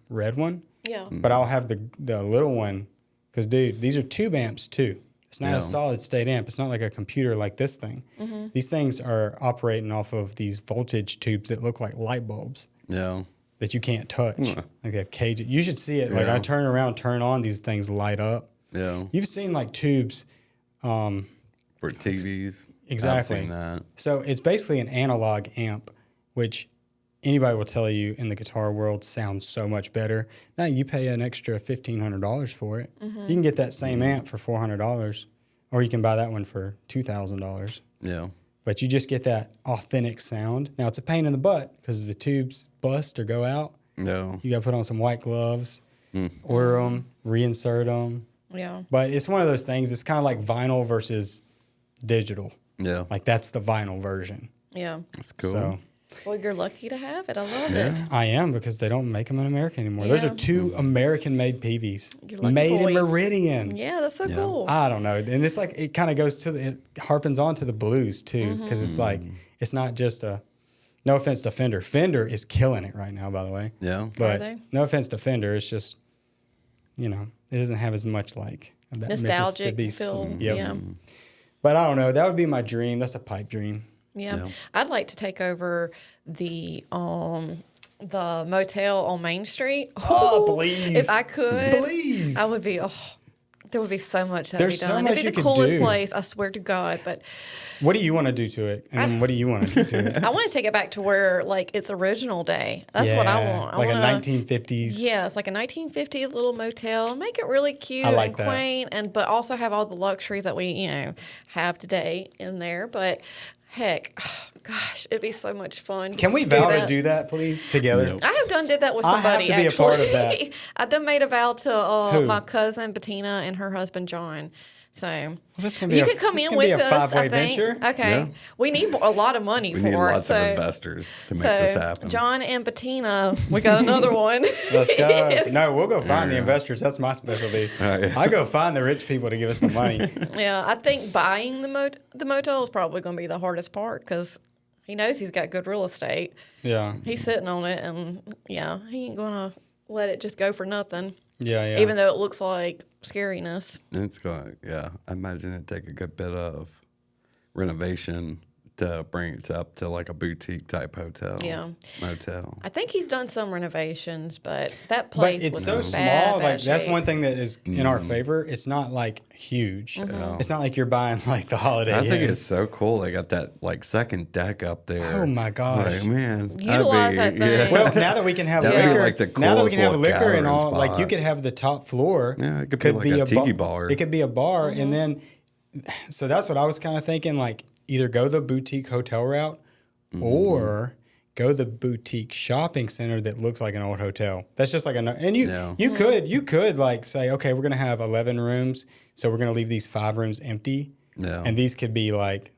red one. Yeah. But I'll have the little one because, dude, these are tube amps too. It's not a solid state amp. It's not like a computer like this thing. These things are operating off of these voltage tubes that look like light bulbs. Yeah. That you can't touch. Like they have cages. You should see it. Like Yeah. I turn around, turn on, these things light up. Yeah. You've seen like tubes. For TVs. Exactly. I've seen that. So it's basically an analog amp, which anybody will tell you in the guitar world sounds so much better. Now you pay an extra $1,500 for it. You can get that same amp for $400, or you can buy that one for $2,000. Yeah. But you just get that authentic sound. Now it's a pain in the butt because the tubes bust or go out. No. You got to put on some white gloves, order them, reinsert them. Yeah. But it's one of those things. It's kind of like vinyl versus digital. Yeah. Like that's the vinyl version. Yeah. That's cool. So Well, you're lucky to have it. I love it. I am because they don't make them in America anymore. Those Yeah. are 2 American-made Peaveys, You're lucky made boy. in Meridian. Yeah, that's so cool. I don't know, and it's like it kind of goes to it harpens on to the blues too because it's like it's not just a. No offense to Fender. Fender is killing it right now, by the way. Yeah. But they? no offense to Fender. It's just, it doesn't have as much like of that Nostalgic Mississippi. feel. Yep. Yeah. But I don't know. That would be my dream. That's a pipe dream. Yeah. Yeah. I'd like to take over the motel on Main Street. Oh, please. If I could. Please. I would be, there would be so much that would There's be so done. much It'd you be the could coolest do. place, I swear to God. But What do you want to do to it? And then what do you want to do to it? I want to take it back to where, like, its original day. That's what I Yeah, want. I like wanna, a 1950s. Yeah, it's like a 1950s little motel. Make it really cute I like and that. quaint, but also have all the luxuries that we, have today in there. But heck, gosh, it'd be so much fun. Can we vow to do that, please, together? Nope. I have did that with I have somebody. to be a actually. part of that. I done made a vow to Who? my cousin Bettina and her husband John. So this can be you a- can come this in can with be a us. five-way I think. venture. Okay, Yeah. we need a lot of money We for need it. lots so, of investors to make this happen. John and Bettina, we got another one. Let's go. No, we'll go find the investors. That's my specialty. Yeah. I go find the rich people to give us the money. Yeah, I think buying the motel is probably going to be the hardest part because he knows he's got good real estate. Yeah. He's sitting on it, and yeah, he ain't going to let it just go for nothing. Yeah. Even though it looks like scariness. It's going, I imagine it'd take a good bit of renovation to bring it up to like a boutique type hotel. Yeah. Motel. I think he's done some renovations, but that place But it's was so in small. bad Like that's shape. one thing that is in our favor. It's not like huge. Mm-hmm. It's not like you're buying like the Holiday I think Inn. it's so cool. They got that like second deck up there. Oh my gosh. Like, man. Utilize that thing. Well, now that we can have That'd be liquor, like the now that we can have coolest liquor and little all, like you spot. could have the top floor. Yeah, it could be like a tiki bar. It could be a bar, Mm-hmm. and then so that's what I was kind of thinking. Like either go the boutique hotel route, or go the boutique shopping center that looks like an old hotel. That's just like and you Yeah. you could like say, okay, we're gonna have 11 rooms, so we're gonna leave these 5 rooms empty, Yeah. and these could be like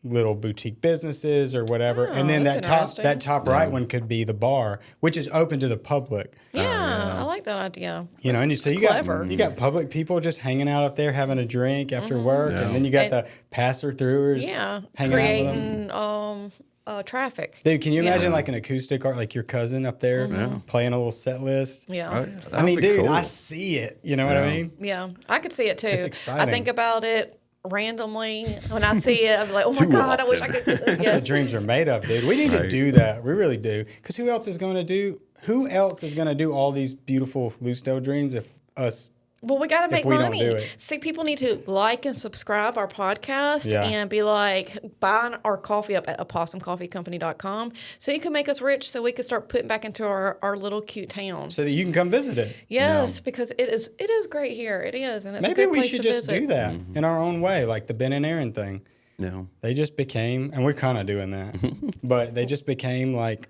little boutique businesses or whatever, and then that's that interesting. top right one could be the bar, which is open to the public. Yeah, I like that idea. You know, and you so you Clever. got public people just hanging out up there having a drink after work, and then you got Mm-hmm. And- the passer-throughers Yeah, hanging out with them. creating traffic. Dude, can you imagine like an acoustic art, like your cousin up there playing a little set list? Yeah. I mean, dude, cool. I see it. You know what I mean? Yeah, I could see it too. It's I exciting. think about it randomly when I see it. I'm like, oh my Too God, I wish I often. could. That's Yeah. what dreams are made of, dude. We need to Right. do that. We really do. Because who else is going to do? Who else is going to do all these beautiful Lucedale dreams if us? Well, we got to make we don't money. do it. See, people need to like and subscribe our podcast Yeah. and be like, buying our coffee up at opossumcoffeecompany.com so you can make us rich so we can start putting back into our little cute town. So that you can come visit it. Yes, because it is great here. It is, and it's a Maybe good we place should to just visit. do that in our own way, like the Ben and Aaron thing. Yeah. They just became, and we're kind of doing that, but they just became like,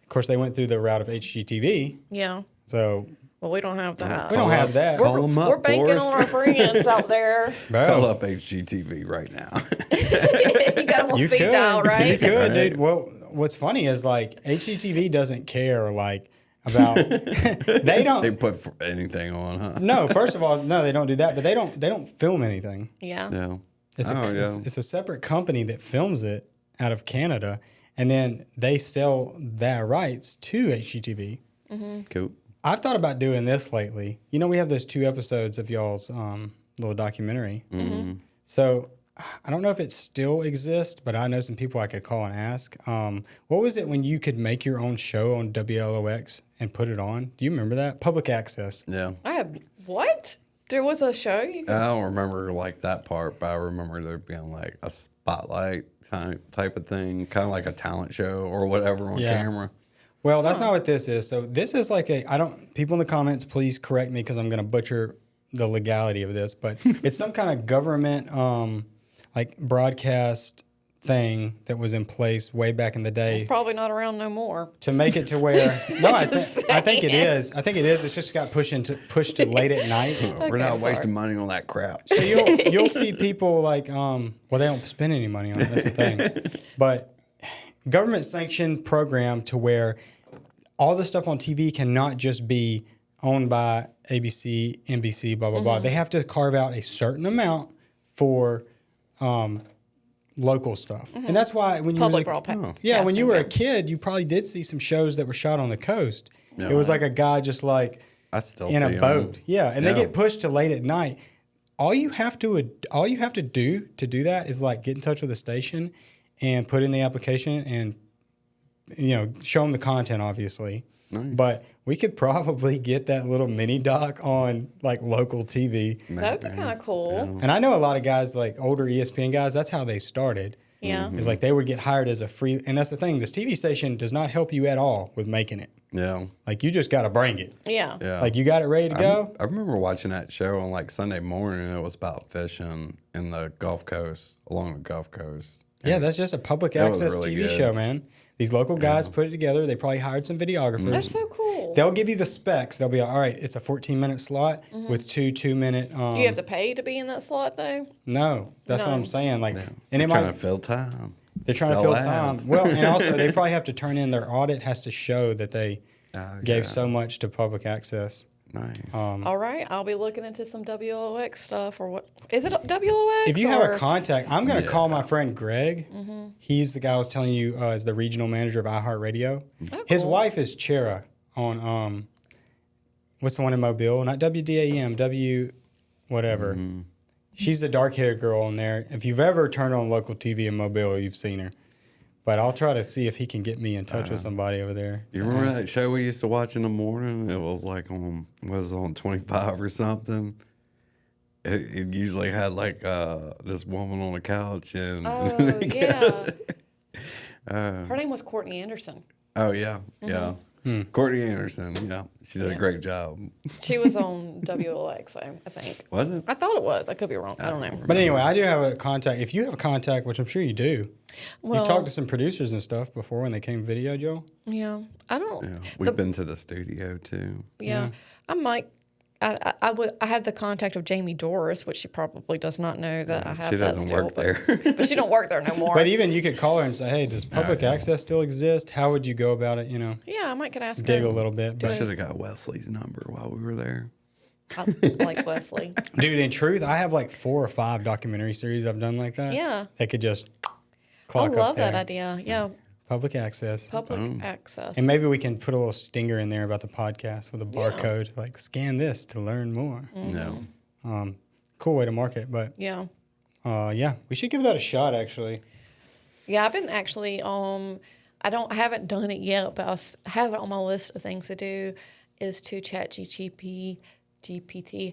of course, they went through the route of HGTV. Yeah. So Well, we don't have that. we don't have that. Call them up, We're banking Forrest. on our friends out there. Call Bro, up HGTV right now. You got them on you speed could, dial, you right? could, Right. dude. Well, what's funny is like HGTV doesn't care like about they don't. They put anything on, huh? No, first of all, no, they don't do that. But they don't film anything. Yeah. Yeah. It's Oh, yeah. it's a separate company that films it out of Canada, and then they sell their rights to HGTV. Cool. I've thought about doing this lately. You know, we have those 2 episodes of y'all's little documentary. So I don't know if it still exists, but I know some people I could call and ask. What was it when you could make your own show on WLOX and put it on? Do you remember that? Public access. Yeah. I have what? There was a show you could I don't remember like that part, but I remember there being like a spotlight type of thing, kind of like a talent show or whatever on Yeah. camera. Well, that's not what this is. So this is like people in the comments, please correct me because I'm going to butcher the legality of this, but it's some kind of government like broadcast thing that was in place way back in the day probably not around no more. to make it to where I think it is. I think it is. It's just got pushed to late at night. We're not I'm sorry. wasting money on that crap. So you'll see people like well, they don't spend any money on it. That's the thing. But government sanctioned program to where all the stuff on TV cannot just be owned by ABC, NBC, blah blah blah. They have to carve out a certain amount for local stuff, and that's why when you Public were like, broadcast. when you were a kid, you probably did see some shows that were shot on the coast. Yeah. It was like a guy just like I still in see a 'em. boat. Yeah, and they Yeah. get pushed to late at night. All you have to do that is like get in touch with the station and put in the application and show them the content, obviously. Nice. But we could probably get that little mini doc on like local TV. That would be kind of cool. And I know a lot of guys, like older ESPN guys, that's how they started. Yeah. It's like they would get hired as a free, and that's the thing. This TV station does not help you at all with making it. Yeah. Like you just got to bring it. Yeah. Yeah. Like you got it ready to go. I remember watching that show on like Sunday morning. It was about fishing in the Gulf Coast, along the Gulf Coast. Yeah, that's just a public That was access really TV good. show, man. These local guys put it together. They probably hired some videographers. That's so cool. they'll give you the specs. They'll be like, all right, it's a 14-minute slot with 2 2-minute. Do you have to pay to be in that slot though? No, that's what I'm saying. Like, and it Trying might to fill time. they're trying to Sell fill time. ads. Well, and also they probably have to turn in their audit has to show that they gave so much to public access. Nice. All right, I'll be looking into some WLOX stuff or what? Is it WLOX? If you have a contact, I'm going to call my friend Greg. He's the guy I was telling you is the regional manager of iHeartRadio. Oh, His cool. wife is Chera on what's the one in Mobile? Not WDAM, W whatever. She's the dark-haired girl on there. If you've ever turned on local TV in Mobile, you've seen her. But I'll try to see if he can get me in touch with somebody over there. You remember that show we used to watch in the morning? It was like on 25 or something. It usually had like this woman on a couch and Oh yeah. Her name was Courtney Anderson. oh yeah, yeah. Courtney Anderson, yeah, she did a great job. She was on WLX, I think. Was it? I thought it was. I could be wrong. I don't know. But anyway, I do have a contact. If you have a contact, which I'm sure you do, Well, you talked to some producers and stuff before when they came video, Joe. yeah, I don't. Yeah, we've been to the studio too. Yeah, I might. I had the contact of Jamie Doris, which she probably does not know that I have She that doesn't still. work but, there. but she don't work there no more. But even you could call her and say, "Hey, does public access still exist? How would you go about it? You know, yeah, I might could ask dig her. a little bit." I But should have got Wesley's number while we were there. I like Wesley. dude, in truth, I have like 4 or 5 documentary series I've done like that. Yeah. They could just I clock up love that there. idea. Yeah, Public access. public access. And maybe we can put a little stinger in there about the podcast with a barcode, like scan this to learn more. No. Cool way to market, but yeah. yeah, we should give that a shot actually. Yeah, I've been actually I haven't done it yet, but I have it on my list of things to do is to chat GPT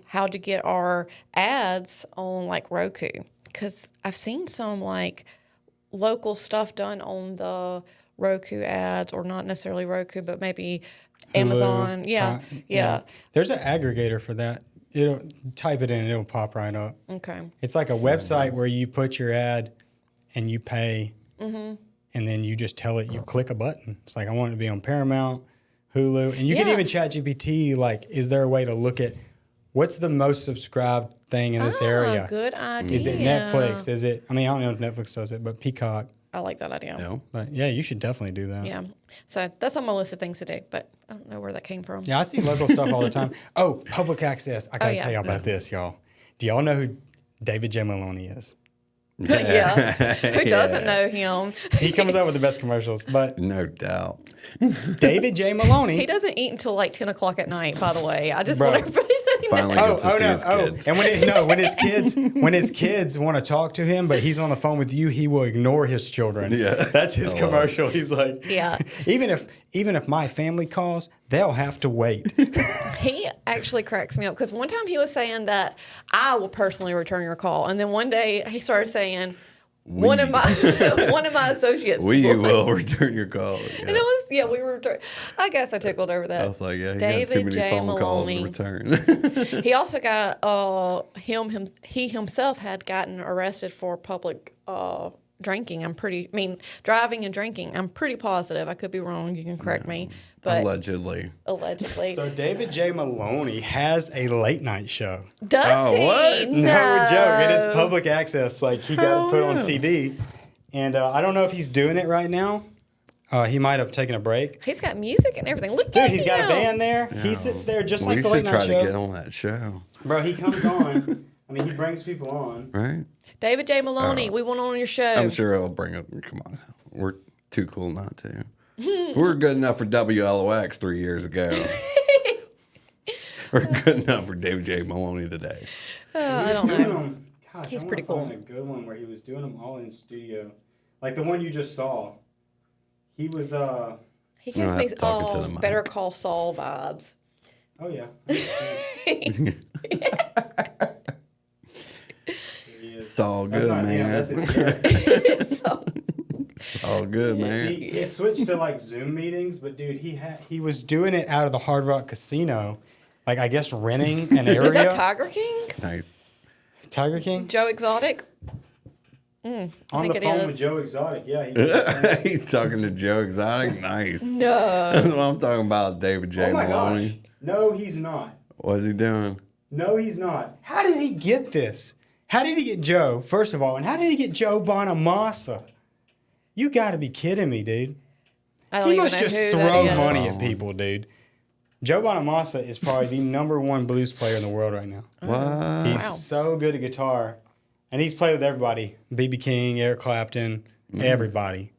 how to get our ads on like Roku, because I've seen some like local stuff done on the Roku ads, or not necessarily Roku, but maybe Amazon. Hulu, Yeah. There's an aggregator for that. It'll type it in, it'll pop right up. Okay. It's like a website where you put your ad and you pay, and then you just tell it, you click a button. It's like, I want it to be on Paramount, Hulu. And you can even chat GPT, like, is there a way to look at what's the most subscribed thing in this area? Good idea. Is it Netflix? Is it, I mean, I don't know if Netflix does it, but Peacock. I like that idea. No. But yeah, you should definitely do that. Yeah. So that's on my list of things to do, but I don't know where that came from. Yeah, I see local stuff all the time. Oh, public access. I got to yeah. tell y'all about this, y'all. Do y'all know who David J. Maloney is? Yeah. Who doesn't know him? He comes up with the best commercials. But No doubt. David J. Maloney. He doesn't eat until like 10 o'clock at night, by the way. I just Bro. want everybody to know. Finally gets to see his kids. And when his kids want to talk to him, but he's on the phone with you, he will ignore his children. Yeah. That's his commercial. He's like, Yeah. Even if my family calls, they'll have to wait. He actually cracks me up because one time he was saying that I will personally return your call. And then one day he started saying, one of my associates. We would. will return your call. Yeah. And it was, we were returning. I guess I tickled over that. I was like, yeah, you David got too many J. phone Maloney. calls to return. He also got he himself had gotten arrested for public drinking. Driving and drinking. I'm pretty positive. I could be wrong. You can correct me. But Allegedly. So David J. Maloney has a late night show. Does Oh, he? what? No joke. And it's public access. Like he got it put on TV. And I don't know if he's doing it right now. He might have taken a break. He's got music and everything. Look Dude, at he's him. got a band there. He sits there just like We the should late try night to get show. on that show. Bro, he comes on. I mean, he brings people on. Right? David J. Maloney, we want on your show. I'm sure it'll bring it. Come on. We're too cool not to. We're good enough for WLOX 3 years ago. We're good enough for David J. Maloney today. I don't know. Gosh, He's I pretty wanna cool. find a good one where he was doing them all in studio. Like the one you just saw. He was, He gives have me to talk into the mic. Better Call Saul vibes. oh yeah. It's all That's good, not him, man. that's his guest. It's all good, man. He switched to like Zoom meetings, but dude, he was doing it out of the Hard Rock Casino, like I guess renting an area. Is that Tiger King? Nice. Tiger King? Joe Exotic? On think the it phone is. with Joe Exotic. Yeah, he did the same. He's talking to Joe Exotic. Nice. No. That's what I'm talking about, David J. Oh my Maloney. gosh. No, he's not. What's he doing? No, he's not. How did he get this? How did he get Joe, first of all, and how did he get Joe Bonamassa? You got to be kidding me, dude. I don't He even must know just who throw that is. money at people, dude. Joe Bonamassa is probably the #1 blues player in the world right now. What? He's Wow. so good at guitar, and he's played with everybody: B.B. King, Eric Clapton, everybody.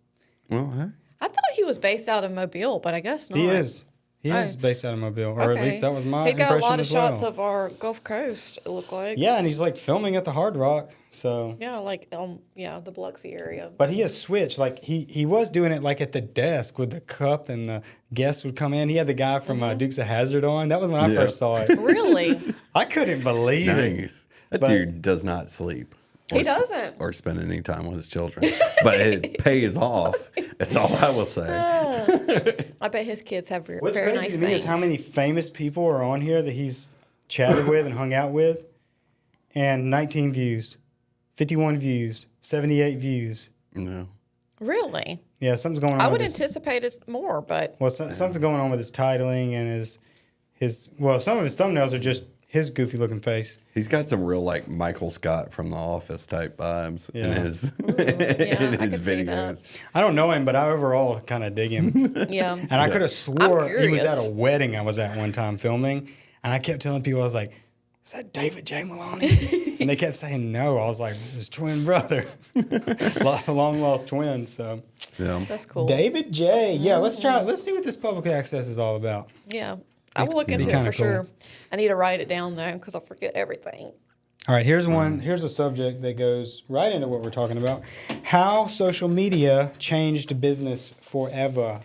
Well, hey. I thought he was based out of Mobile, but I guess not. He is. He Oh. is based out of Mobile, or at least that was my He impression got a lot of as well. shots of our Gulf Coast, it looked like. Yeah, and he's like filming at the Hard Rock, so. Yeah, like, the Biloxi area. But he has switched. Like he was doing it like at the desk with the cup, and the guests would come in. He had the guy from Dukes of Hazzard on. That was when I Yeah. first saw it. Really? I couldn't believe it. Nice. That But- dude does not sleep. He doesn't. Or spend any time with his children. But it pays off. That's all I will say. I bet his kids have What's very crazy nice to me things. is how many famous people are on here that he's chatted with and hung out with. And 19 views, 51 views, 78 views. No. Really? Yeah, something's going on. I with would his, anticipate it's more, but Well, something's going on with his titling and his. Well, some of his thumbnails are just his goofy looking face. He's got some real like Michael Scott from The Office type vibes in Yeah. his, yeah, in I his could see that. videos. I don't know him, but I overall kind of dig him. Yeah. And I could have swore he was curious. at a wedding I was at one time filming, and I kept telling people, I was like, "Is that David J. Maloney?" And they kept saying no. I was like, "This is twin brother, long lost twin." So Yeah. That's cool. David J. Yeah, let's try. Let's see what this public access is all about. Yeah. I will look Be into it kinda for sure. cool. I need to write it down though, because I'll forget everything. All right, here's one. Here's a subject that goes right into what we're talking about: how social media changed business forever.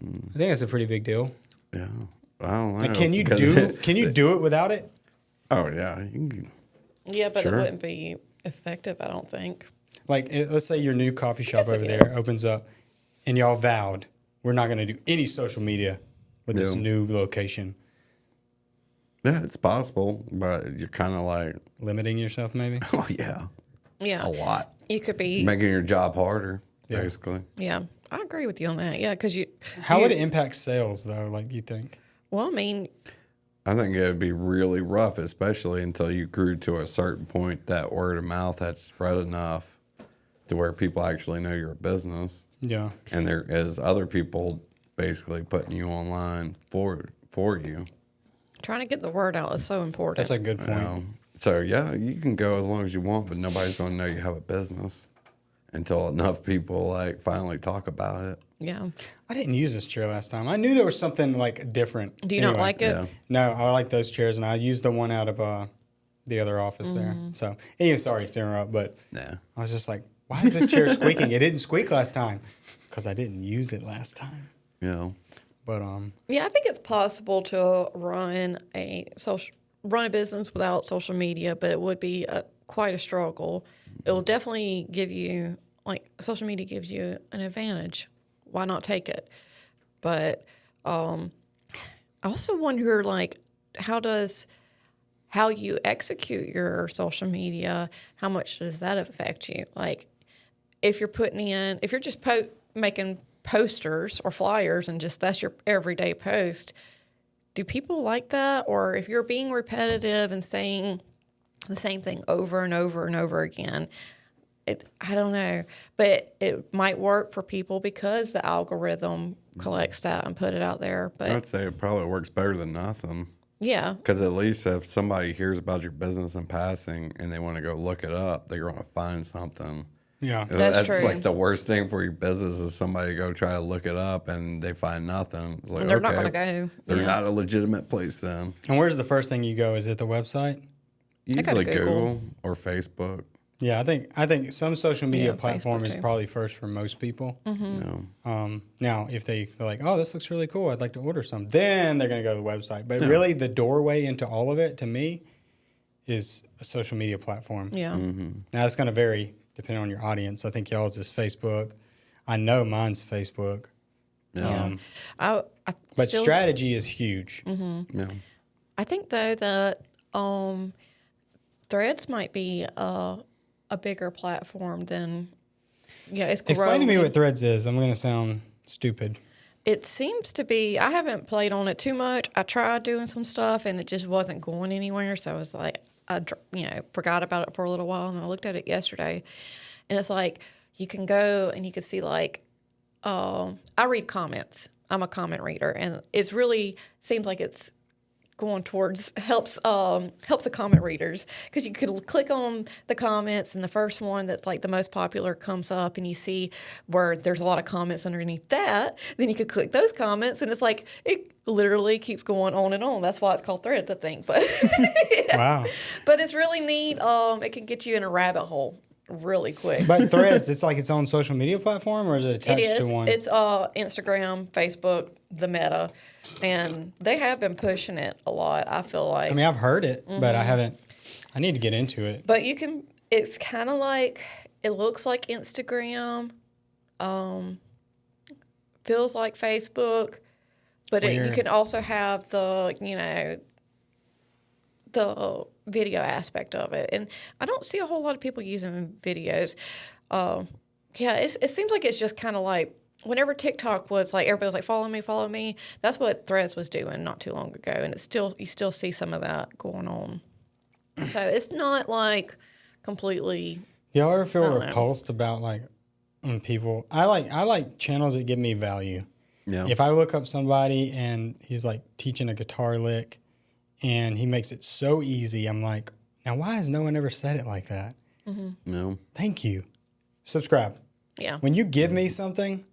I think that's a pretty big deal. Yeah. I don't know. Like, can you because do it without it? Oh, yeah. You can, Yeah, but Sure. it wouldn't be effective, I don't think. Like, let's say your new coffee shop guess it over there is. opens up, and y'all vowed we're not going to do any social media with this Yeah. new location. yeah, it's possible, but you're kind of like, Limiting yourself, maybe. oh, yeah. Yeah. A lot. You could be. Making your job harder, Yeah. basically. Yeah. I agree with you on that. Yeah, because you. How you- would it impact sales, though? Like, you think? Well, I mean, I think it would be really rough, especially until you grew to a certain point that word of mouth had spread enough to where people actually know you're a business. Yeah. And there is other people basically putting you online for you. trying to get the word out is so important. That's a good point. So yeah, you can go as long as you want, but nobody's going to know you have a business until enough people like finally talk about it. Yeah. I didn't use this chair last time. I knew there was something like different. Do you not Anyway. like it? Yeah. No, I like those chairs, and I used the one out of the other office there. Mm-hmm. So, anyway, sorry to interrupt, but Yeah. I was just like, why is this chair squeaking? It didn't squeak last time because I didn't use it last time. You know. But Yeah, I think it's possible to run a business without social media, but it would be quite a struggle. It will definitely give you, like, social media gives you an advantage. Why not take it? But I also wonder, like, how you execute your social media, how much does that affect you? Like, if you're just making posters or flyers and just that's your everyday post, do people like that? Or if you're being repetitive and saying the same thing over and over and over again, I don't know, but it might work for people because the algorithm collects that and put it out there. But I'd say it probably works better than nothing. yeah, Because at least if somebody hears about your business in passing and they want to go look it up, they're going to find something. yeah. That's true. like the worst thing for your business is somebody go try to look it up and they find nothing. It's like, and they're not okay, going to go. They're Yeah. not a legitimate place then. And where's the first thing you go? Is it the website? go to Usually Google. Google or Facebook. Yeah, I think some social media Yeah, platform Facebook is too. probably first for most people. You know. Now, if they're like, oh, this looks really cool, I'd like to order some, then they're going to go to the website. But really, the doorway into all of it, to me, is a social media platform. Yeah. Now, it's going to vary depending on your audience. I think y'all's is Facebook. I know mine's Facebook. Yeah. I But still, strategy is huge. Yeah. I think though that Threads might be a a bigger platform than, it's growing. Explain to me what Threads is. I'm going to sound stupid. It seems to be, I haven't played on it too much. I tried doing some stuff and it just wasn't going anywhere. So I was like, forgot about it for a little while, and I looked at it yesterday, and it's like you can go and you can see like, I read comments. I'm a comment reader, and it's really seems like it's going towards helps the comment readers, because you could click on the comments, and the first one that's like the most popular comes up, and you see where there's a lot of comments underneath that. Then you could click those comments, and it's like it literally keeps going on and on. That's why it's called Threads, I think. But Wow. But it's really neat. It can get you in a rabbit hole really quick. But Threads, it's like its own social media platform, or is it attached to one? It's Instagram, Facebook, the Meta, and they have been pushing it a lot, I feel like. I mean, I've heard it, but I haven't. I need to get into it. But you can, it's kind of like, it looks like Instagram, feels like Facebook, but you can also have the, the video aspect of it. And I don't see a whole lot of people using videos. It seems like it's just kind of like, whenever TikTok was like, everybody was like, follow me. That's what Threads was doing not too long ago. And you still see some of that going on. So it's not like completely. Y'all ever feel repulsed about like when people, I like channels that give me value. Yeah. If I look up somebody and he's like teaching a guitar lick and he makes it so easy, I'm like, now why has no one ever said it like that? Mm-hmm. No. Thank you. Subscribe. Yeah. When you give me something,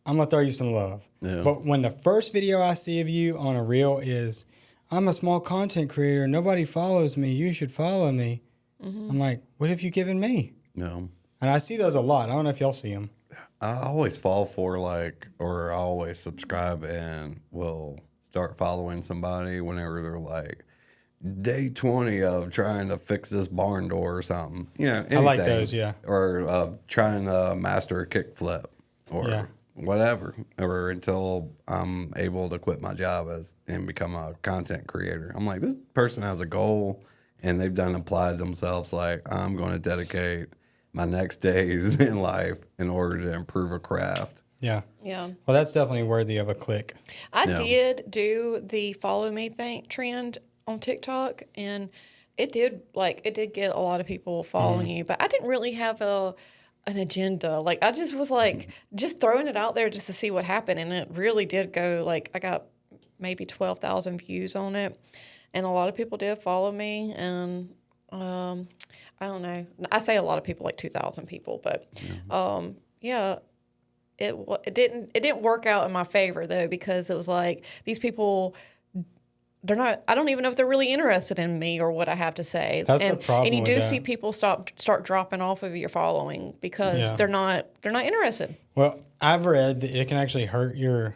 I'm going to throw you some love. Yeah. But when the first video I see of you on a reel is, I'm a small content creator, nobody follows me, you should follow me. Mm-hmm. I'm like, what have you given me? No. And I see those a lot. I don't know if y'all see them. I always fall for or I always subscribe and will start following somebody whenever they're like, day 20 of trying to fix this barn door or something. Anything. I like those, yeah. Or trying to master a kickflip or whatever. Or until I'm able to quit my job and become a content creator. I'm like, this person has a goal and they've applied themselves like, I'm going to dedicate my next days in life in order to improve a craft. Yeah. Yeah. Well, that's definitely worthy of a click. I did do the follow me trend on TikTok, and it did get a lot of people following you, but I didn't really have an agenda. Like, I just was like just throwing it out there just to see what happened, and it really did go, like, I got maybe 12,000 views on it, and a lot of people did follow me, and I don't know. I say a lot of people, like 2,000 people, but it didn't work out in my favor though, because it was like these people, I don't even know if they're really interested in me or what I have to say. That's the problem. And you do with see that. people start dropping off of your following because they're not interested. Well, I've read that it can actually hurt your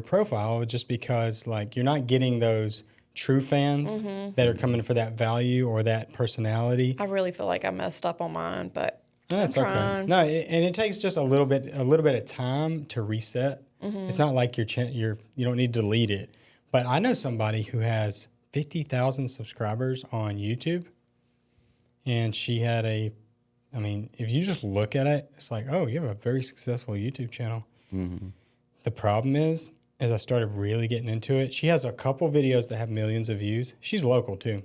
profile just because like you're not getting those true fans that are coming for that value or that personality. I really feel like I messed up on mine, but That's I'm okay. trying. No, and it takes just a little bit of time to reset. It's not like you don't need to delete it. But I know somebody who has 50,000 subscribers on YouTube, and she had if you just look at it, it's like, oh, you have a very successful YouTube channel. Mm-hmm. The problem is, as I started really getting into it, she has a couple videos that have millions of views. She's local too.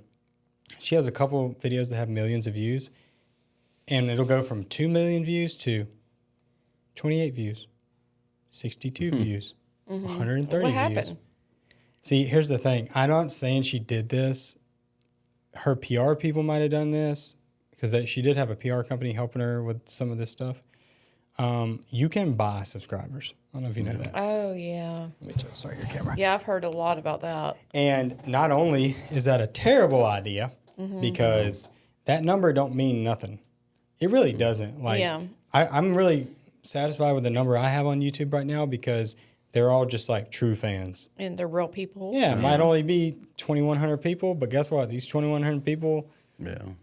She has a couple videos that have millions of views, and it'll go from 2 million views to 28 views, 62 views, 130 What views. happened? See, here's the thing. I'm not saying she did this. Her PR people might have done this because she did have a PR company helping her with some of this stuff. You can buy subscribers. I don't know if you know that. Oh, yeah. Let me just start your camera. Yeah, I've heard a lot about that. And not only is that a terrible idea because that number don't mean nothing. It really doesn't. Like, I'm really satisfied with the number I have on YouTube right now because they're all just like true fans. And they're real people. Yeah, it might only be 2,100 people, but guess what? These 2,100 people,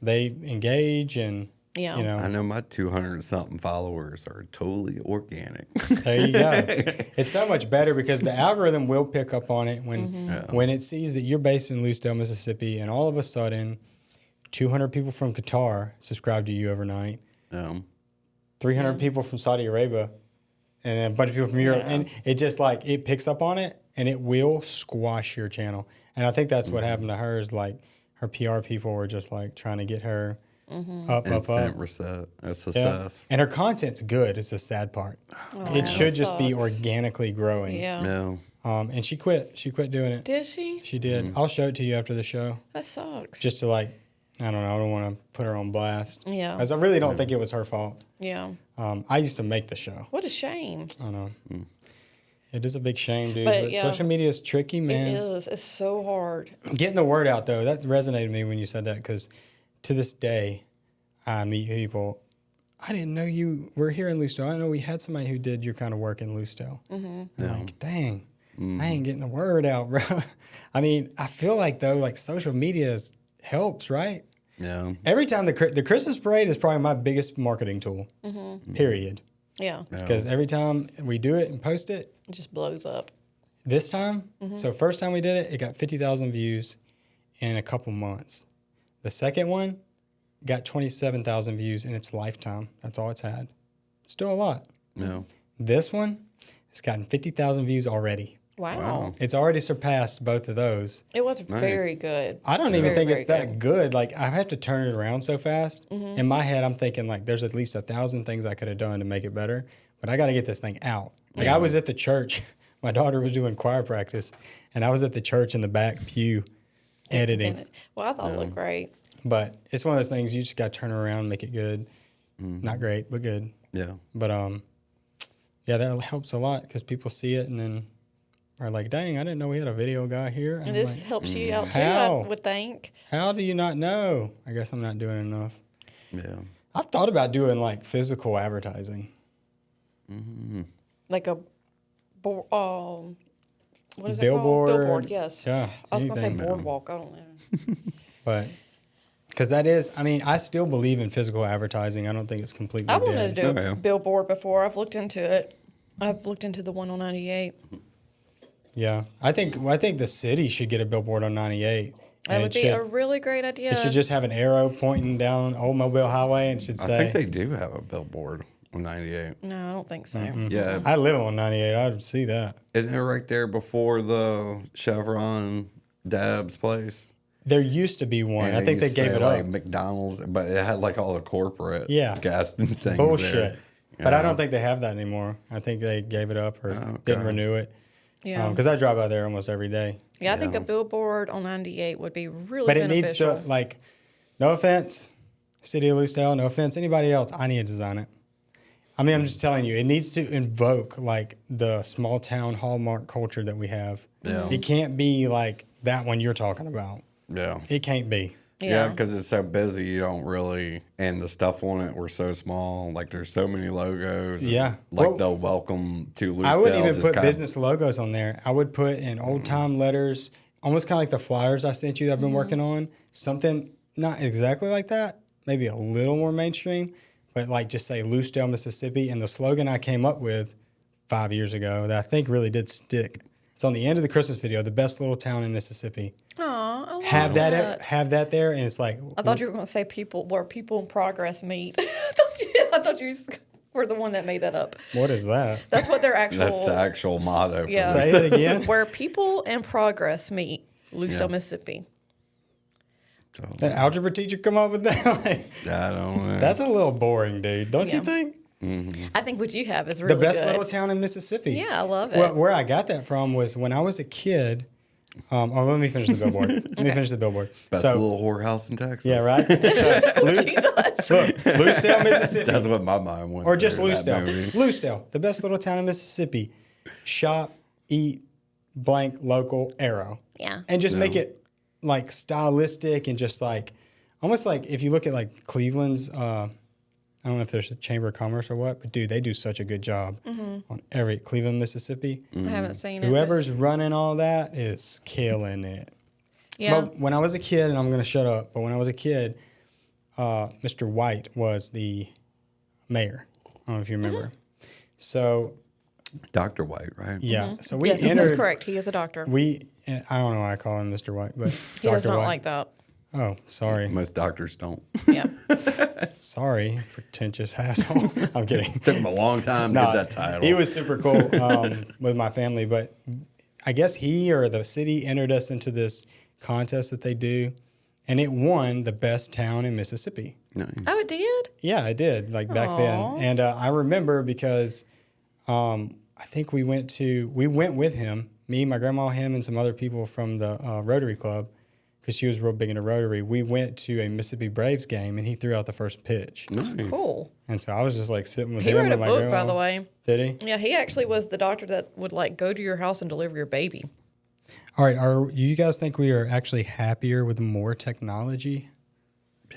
they engage and, Yeah. I know my 200-something followers are totally organic. There you go. It's so much better because the algorithm will pick up on it when it sees that you're based in Lucedale, Mississippi, and all of a sudden 200 people from Qatar subscribe to you overnight. 300 people from Saudi Arabia, and then a bunch of people from Europe. And it just like, it picks up on it, and it will squash your channel. And I think that's what happened to her is like her PR people were just like trying to get her up. Success. And her content's good. It's the sad part. It should just be organically growing. Yeah. And she quit. She quit doing it. Did she? She did. I'll show it to you after the show. That sucks. Just to like, I don't know. I don't want to put her on blast. Yeah. Because I really don't think it was her fault. Yeah. I used to make the show. What a shame. I know. It is a big shame, dude. But, But social media is tricky, man. It is. It's so hard. Getting the word out, though, that resonated with me when you said that because to this day, I meet people. I didn't know you were here in Lucedale. I know we had somebody who did your kind of work in Lucedale. I'm like, dang, I ain't getting the word out, bro. I mean, I feel like, though, like social media helps, right? Yeah. Every time the Christmas parade is probably my biggest marketing tool, period. Yeah. Because every time we do it and post it, It just blows up. this time, so first time we did it, it got 50,000 views in a couple months. The second one got 27,000 views in its lifetime. That's all it's had. Still a lot. Yeah. This one, it's gotten 50,000 views already. Wow. It's already surpassed both of those. It was very good. I don't even Very, think very it's that good. Like, I have to turn it around so fast. In my head, I'm thinking, like, there's at least 1,000 things I could have done to make it better. But I got to get this thing out. Like, I was at the church. My daughter was doing choir practice. And I was at the church in the back pew editing. Well, I thought it looked great. But it's one of those things you just got to turn around and make it good. Not great, but good. Yeah. But, yeah, that helps a lot because people see it and then are like, dang, I didn't know we had a video guy here. And this like, helps you out too, how? I would think. How do you not know? I guess I'm not doing enough. Yeah. I've thought about doing like physical advertising. Like a, what is it Billboard. called? Billboard, yes. Yeah, I was going to say anything. boardwalk. I don't know. But because that is, I mean, I still believe in physical advertising. I don't think it's completely I wanted dead. to do a yeah. billboard before. I've looked into it. I've looked into the one on 98. Yeah, I think the city should get a billboard on 98. That would be a really great idea. It should just have an arrow pointing down Old Mobile Highway and should say. I think they do have a billboard on 98. No, I don't think so. Yeah. I live on 98. I would see that. Isn't it right there before the Chevron Dab's place? There used to be one. And I think they used to gave say, it like up. McDonald's, but it had like all the corporate gas and things Bullshit. there. But I don't think they have that anymore. I think they gave it up or didn't renew it. Yeah. Because I drive by there almost every day. Yeah, I think a billboard on 98 would be really But it beneficial. needs to, like, no offense, City of Lucedale, no offense, anybody else, I need to design it. I mean, I'm just telling you, it needs to invoke, like, the small town hallmark culture that we have. Yeah. It can't be like that one you're talking about. Yeah. It can't be. Yeah, because it's so busy, you don't really, and the stuff on it were so small. Like, there's so many logos. and, Yeah. Like, Well, they'll welcome to Lucedale. I wouldn't even just put kinda- business logos on there. I would put in old time letters, almost kind of like the flyers I sent you that I've been working on. Something not exactly like that, maybe a little more mainstream, but like just say Lucedale, Mississippi. And the slogan I came up with 5 years ago that I think really did stick. It's on the end of the Christmas video, the best little town in Mississippi. Aw, I love Have that there, and it's like I thought you were going to say where people in progress meet. I thought you were the one that made that up. what is that? That's what their actual. That's the actual motto. For Yeah. Say it again. Where people in progress meet, Lucedale, Mississippi. The algebra teacher come up with that? Like, I don't know. that's a little boring, dude. Don't you Yeah. think? I think what you have is really The best good. little town in Mississippi. Yeah, I love it. Well, where I got that from was when I was a kid. Let me finish the billboard. Let me finish the billboard. Best little whorehouse in Texas. Yeah, right? Jesus. Look, Lucedale, Mississippi. That's what my mind went Or just to, that Lucedale. movie. Lucedale, the best little town in Mississippi. Shop, eat, blank, local, arrow. Yeah. And just make it like stylistic and just like, almost like if you look at like Cleveland's, I don't know if there's a Chamber of Commerce or what, but dude, they do such a good job on every Cleveland, Mississippi. I haven't seen it. Whoever's running all that is killing it. Yeah. But when I was a kid, and I'm going to shut up, but when I was a kid, Mr. White was the mayor. I don't know if you remember. So, Dr. White, right? yeah. So we Yes, entered. that's correct. He is a doctor. I don't know why I call him Mr. White, but He does Dr. not White. like that. Oh, sorry. Most doctors don't. Yeah. Sorry, pretentious asshole. I'm kidding. Took him a long time to get that title. He was super cool with my family, but I guess he or the city entered us into this contest that they do, and it won the best town in Mississippi. Nice. Oh, it did? Yeah, it did, like back Aw. then. And I remember because I think we went with him, me, my grandma, him, and some other people from the Rotary Club, because she was real big into Rotary. We went to a Mississippi Braves game, and he threw out the first pitch. Nice. Cool. And so I was just like sitting with He him. wrote a and my book, grandma. by the way. Did he? Yeah, he actually was the doctor that would like go to your house and deliver your baby. All right. Are you guys think we are actually happier with more technology?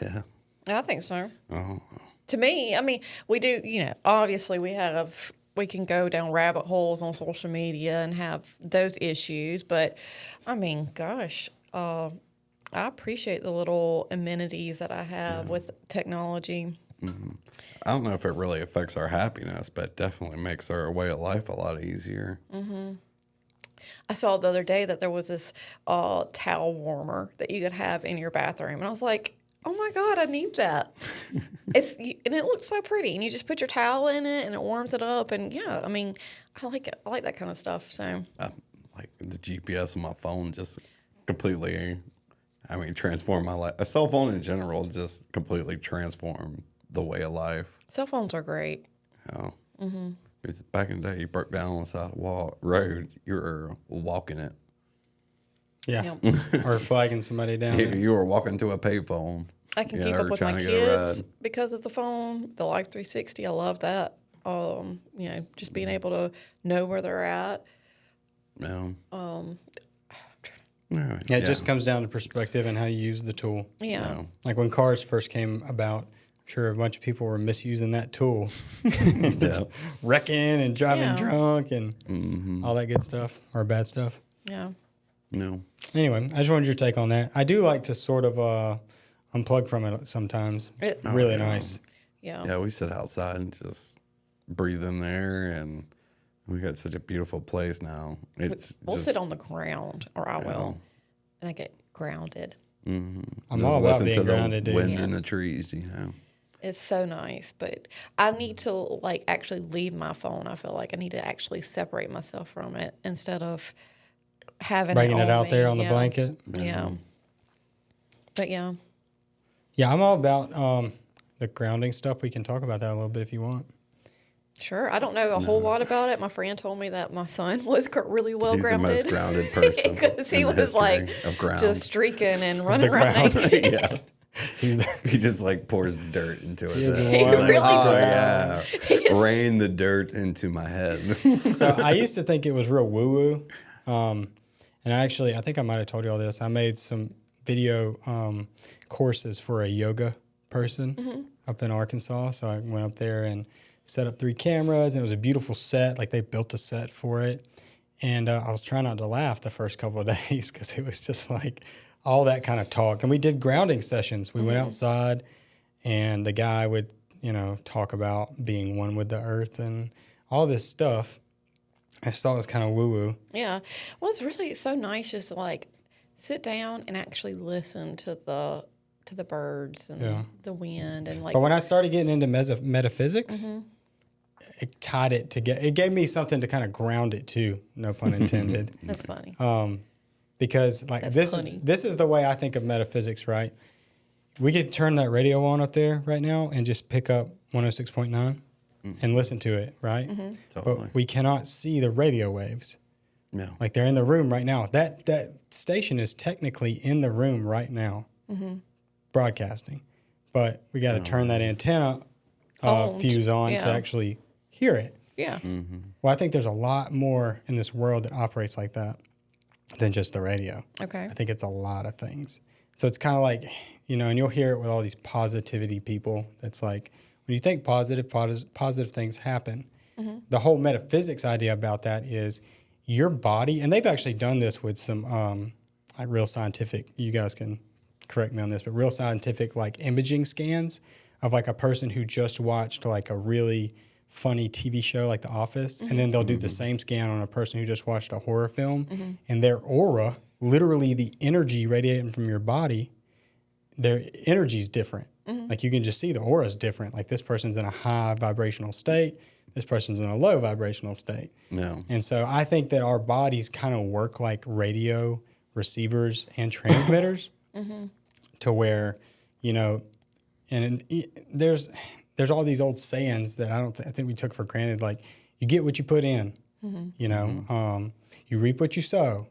Yeah. I think so. Oh. To me, I mean, we do, obviously we can go down rabbit holes on social media and have those issues, but I mean, gosh, I appreciate the little amenities that I have with technology. Mm-hmm. I don't know if it really affects our happiness, but it definitely makes our way of life a lot easier. Mm-hmm. I saw the other day that there was this towel warmer that you could have in your bathroom, and I was like, oh my God, I need that. And it looks so pretty, and you just put your towel in it, and it warms it up, and yeah, I mean, I like it. I like that kind of stuff. So, Like the GPS on my phone just completely, transform my life. A cell phone in general just completely transformed the way of life. cell phones are great. Because back in the day, you broke down on the side of the road, you were walking it. Yeah. Or flagging somebody down. You were walking to a payphone. I can keep up with my kids because of the phone, the Life 360. I love that. Just being able to know where they're at. Yeah. It just comes down to perspective and how you use the tool. Yeah. Like when cars first came about, I'm sure a bunch of people were misusing that tool. Wrecking and driving drunk and all that good stuff or bad stuff. Yeah. No. Anyway, I just wanted your take on that. I do like to sort of unplug from it sometimes. It's really nice. Yeah. Yeah, we sit outside and just breathe in there, and we got such a beautiful place now. We'll sit on the ground, or I will, and I get grounded. Mm-hmm. I'm all about being grounded, dude. Wind in the trees, It's so nice, but I need to actually leave my phone. I feel like I need to actually separate myself from it instead of having bringing it on out me. there on the blanket. Yeah. But yeah. Yeah, I'm all about the grounding stuff. We can talk about that a little bit if you want. Sure. I don't know a whole lot about it. My friend told me that my son was really well He's grounded. the most grounded person. Because he was just streaking and running around naked. Yeah. He just pours the dirt into it. He really does. Rain the dirt into my head. So I used to think it was real woo-woo. And I think I might have told you all this. I made some video courses for a yoga person up in Arkansas. So I went up there and set up 3 cameras, and it was a beautiful set. Like they built a set for it. And I was trying not to laugh the first couple of days because it was just all that kind of talk. And we did grounding sessions. We went outside, and the guy would, talk about being one with the earth and all this stuff. I just thought it was kind of woo-woo. Yeah. Well, it's really so nice just to sit down and actually listen to the birds and the wind and But when I started getting into metaphysics, it tied it together. It gave me something to kind of ground it to, no pun intended. That's funny. Because this is the way I think of metaphysics, right? We could turn that radio on up there right now and just pick up 106.9 and listen to it, right? Totally. But we cannot see the radio waves. Yeah. Like they're in the room right now. That station is technically in the room right now, broadcasting. But we got to turn that antenna fuse on to actually hear it. Yeah. Well, I think there's a lot more in this world that operates like that than just the radio. Okay. I think it's a lot of things. So it's kind of like, and you'll hear it with all these positivity people. That's like, when you think positive things happen. The whole metaphysics idea about that is your body, and they've actually done this with some real scientific, you guys can correct me on this, but real scientific imaging scans of a person who just watched a really funny TV show like The Office, and then they'll do the same scan on a person who just watched a horror film, and their aura, literally the energy radiating from your body, their energy's different. Like you can just see the aura's different. Like this person's in a high vibrational state. This person's in a low vibrational state. No. And so I think that our bodies kind of work like radio receivers and transmitters to where, you know, and there's all these old sayings that I think we took for granted. Like you get what you put in, you know, you reap what you sow.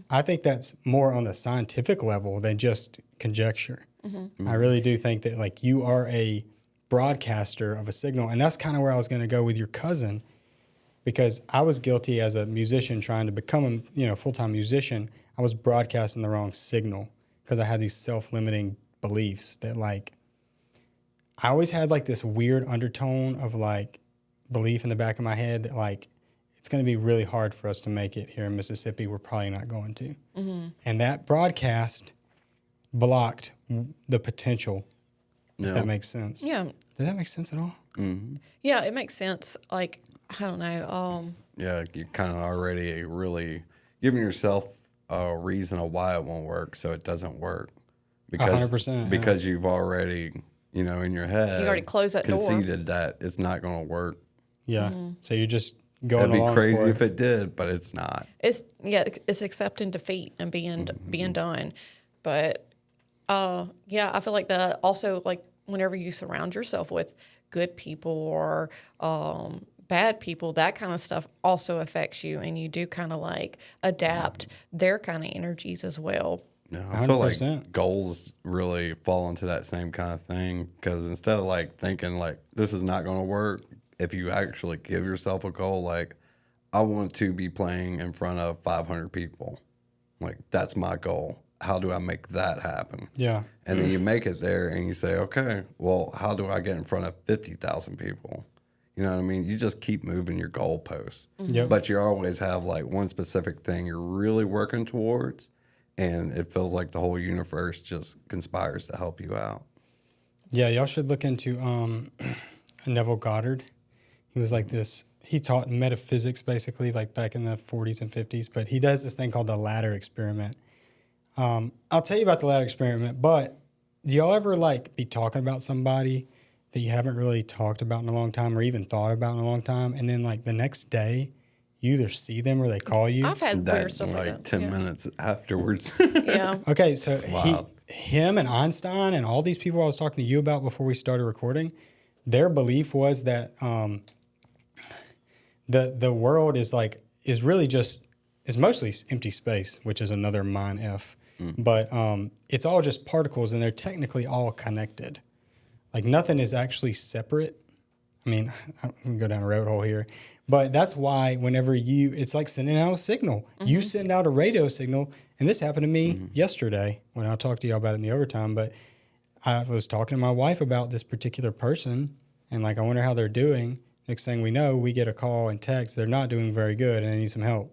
I think that's more on the scientific level than just conjecture. I really do think that like you are a broadcaster of a signal. And that's kind of where I was going to go with your cousin, because I was guilty as a musician trying to become a full-time musician. I was broadcasting the wrong signal because I had these self-limiting beliefs that like I always had like this weird undertone of like belief in the back of my head that like it's going to be really hard for us to make it here in Mississippi. We're probably not going to. And that broadcast blocked the potential, if that makes sense. Yeah. Did that make sense at all? Yeah, it makes sense. Like, I don't know. Yeah, you're kind of already really giving yourself a reason of why it won't work, so it doesn't work. Because 100%. Because you've already, in your head, You already closed that door. conceded that it's not going to work. Yeah. So you're just going It'd along be crazy for it. if it did, but it's not. It's accepting defeat and being done. But I feel like that also, like whenever you surround yourself with good people or bad people, that kind of stuff also affects you, and you do kind of like adapt their kind of energies as well. Yeah, I feel 100%. like goals really fall into that same kind of thing, because instead of like thinking like this is not going to work, if you actually give yourself a goal, like I want to be playing in front of 500 people, like that's my goal. How do I make that happen? Yeah. And then you make it there and you say, okay, well, how do I get in front of 50,000 people? You know what I mean? You just keep moving your goalposts. Yep. But you always have like one specific thing you're really working towards, and it feels like the whole universe just conspires to help you out. Yeah, y'all should look into Neville Goddard. He was like this. He taught metaphysics basically like back in the 40s and 50s, but he does this thing called the ladder experiment. I'll tell you about the ladder experiment, but do y'all ever like be talking about somebody that you haven't really talked about in a long time or even thought about in a long time, and then like the next day you either see them or they call you? I've had weird stuff like that. 10 minutes afterwards. Yeah. Okay, so wild. him and Einstein and all these people I was talking to you about before we started recording, their belief was that the world is mostly empty space, which is another mind F. But it's all just particles, and they're technically all connected. Like nothing is actually separate. I mean, I'm going to go down a rabbit hole here. But that's why whenever it's like sending out a signal. You send out a radio signal, and this happened to me yesterday when I talked to y'all about it in the overtime. But I was talking to my wife about this particular person, and like I wonder how they're doing. Next thing we know, we get a call and text. They're not doing very good, and they need some help.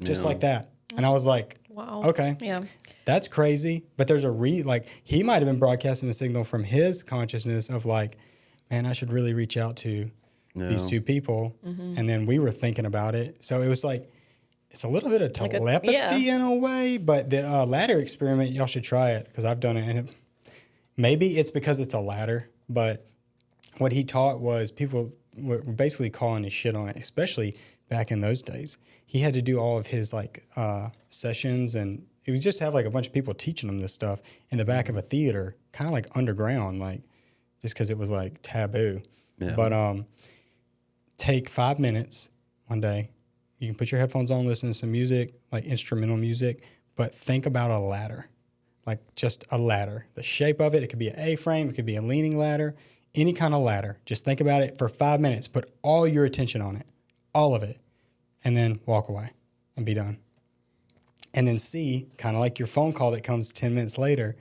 Just like that. And I was like, Wow. okay. Yeah. That's crazy. But there's he might have been broadcasting a signal from his consciousness of like, man, I should really reach out to these two people. And then we were thinking about it. So it was like, it's a little bit of telepathy in a way. But the ladder experiment, y'all should try it because I've done it. And maybe it's because it's a ladder. But what he taught was people were basically calling his shit on it, especially back in those days. He had to do all of his like sessions, and he would just have like a bunch of people teaching him this stuff in the back of a theater, kind of like underground, like just because it was like taboo. Yeah. But take 5 minutes one day. You can put your headphones on, listen to some music, like instrumental music, but think about a ladder, like just a ladder. The shape of it, it could be an A-frame, it could be a leaning ladder, any kind of ladder. Just think about it for 5 minutes. Put all your attention on it, all of it. And then walk away and be done. And then see, kind of like your phone call that comes 10 minutes later,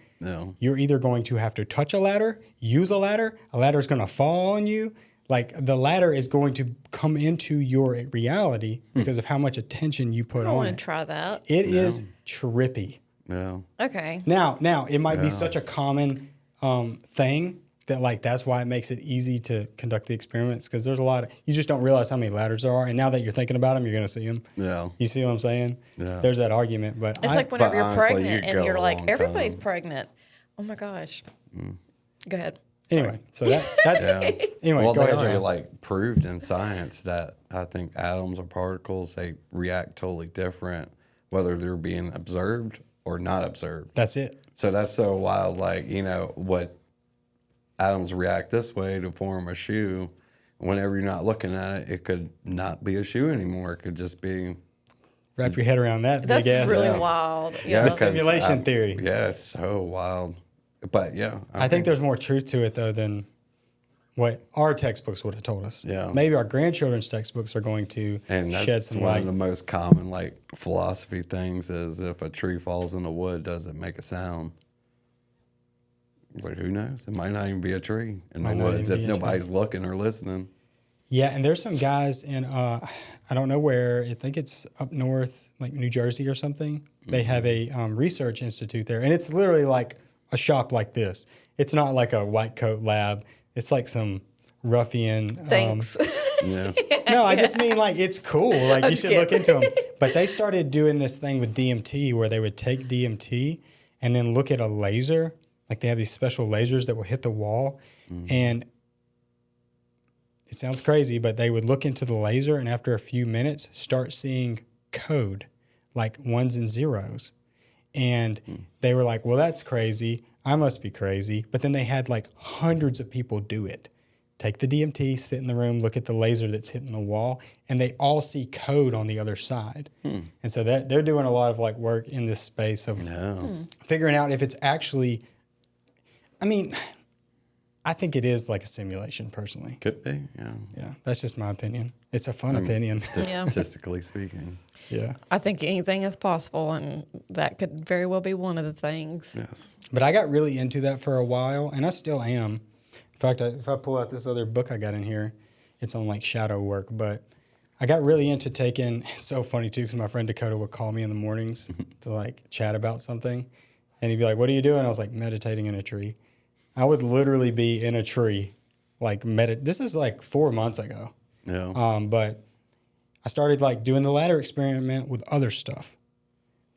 you're either going to have to touch a ladder, use a ladder is going to fall on you. Like the ladder is going to come into your reality because of how much attention you put on it. I want to try that. It is trippy. Yeah. Okay. Now it might be such a common thing that like that's why it makes it easy to conduct the experiments, because there's a lot of, you just don't realize how many ladders there are, and now that you're thinking about them, you're going to see them. Yeah. You see what I'm saying? Yeah. There's that argument, but it's like whenever you're pregnant and you're like, everybody's pregnant. Oh my gosh. Go ahead. Anyway, so that's anyway. Well, go they ahead, already John. like proved in science that I think atoms or particles, they react totally different whether they're being observed or not observed. That's it. So that's so wild. Like, you know, what atoms react this way to form a shoe. Whenever you're not looking at it, it could not be a shoe anymore. It could just be. Wrap your head around that. That's big ass. really wild. Yeah. The simulation theory. Yeah, it's so wild. But yeah, I think there's more truth to it though than what our textbooks would have told us. Yeah. Maybe our grandchildren's textbooks are going to and that's shed some one light. of the most common like philosophy things is if a tree falls in the wood, does it make a sound? Like, who knows? It might not even be a tree in the woods if nobody's looking or listening. Yeah, and there's some guys in I don't know where. I think it's up north, like New Jersey or something. They have a research institute there, and it's literally like a shop like this. It's not like a white coat lab. It's like some ruffian. Thanks. Yeah. No, I just mean like it's cool. Like you should look into them. But they started doing this thing with DMT where they would take DMT and then look at a laser. Like they have these special lasers that will hit the wall, and it sounds crazy, but they would look into the laser and after a few minutes start seeing code, like ones and zeros. And they were like, well, that's crazy. I must be crazy. But then they had like hundreds of people do it. Take the DMT, sit in the room, look at the laser that's hitting the wall, and they all see code on the other side. And so that they're doing a lot of like work in this space of figuring out if it's actually, I mean, I think it is like a simulation personally. Could be, yeah. Yeah, that's just my opinion. It's a fun opinion. Statistically speaking. Yeah. I think anything is possible, and that could very well be one of the things. Yes. But I got really into that for a while, and I still am. In fact, if I pull out this other book I got in here, it's on like shadow work. But I got really into taking, it's so funny too, because my friend Dakota would call me in the mornings to like chat about something. And he'd be like, what are you doing? I was like, meditating in a tree. I would literally be in a tree, like this is like 4 months ago. Yeah. But I started like doing the ladder experiment with other stuff.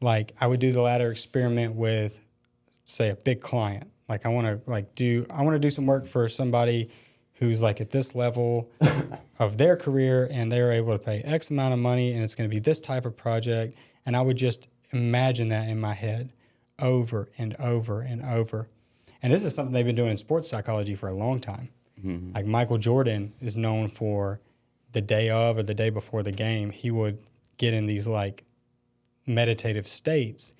Like I would do the ladder experiment with, say, a big client. Like I want to do some work for somebody who's like at this level of their career, and they're able to pay X amount of money, and it's going to be this type of project. And I would just imagine that in my head over and over and over. And this is something they've been doing in sports psychology for a long time. Like Michael Jordan is known for the day of or the day before the game, he would get in these like meditative states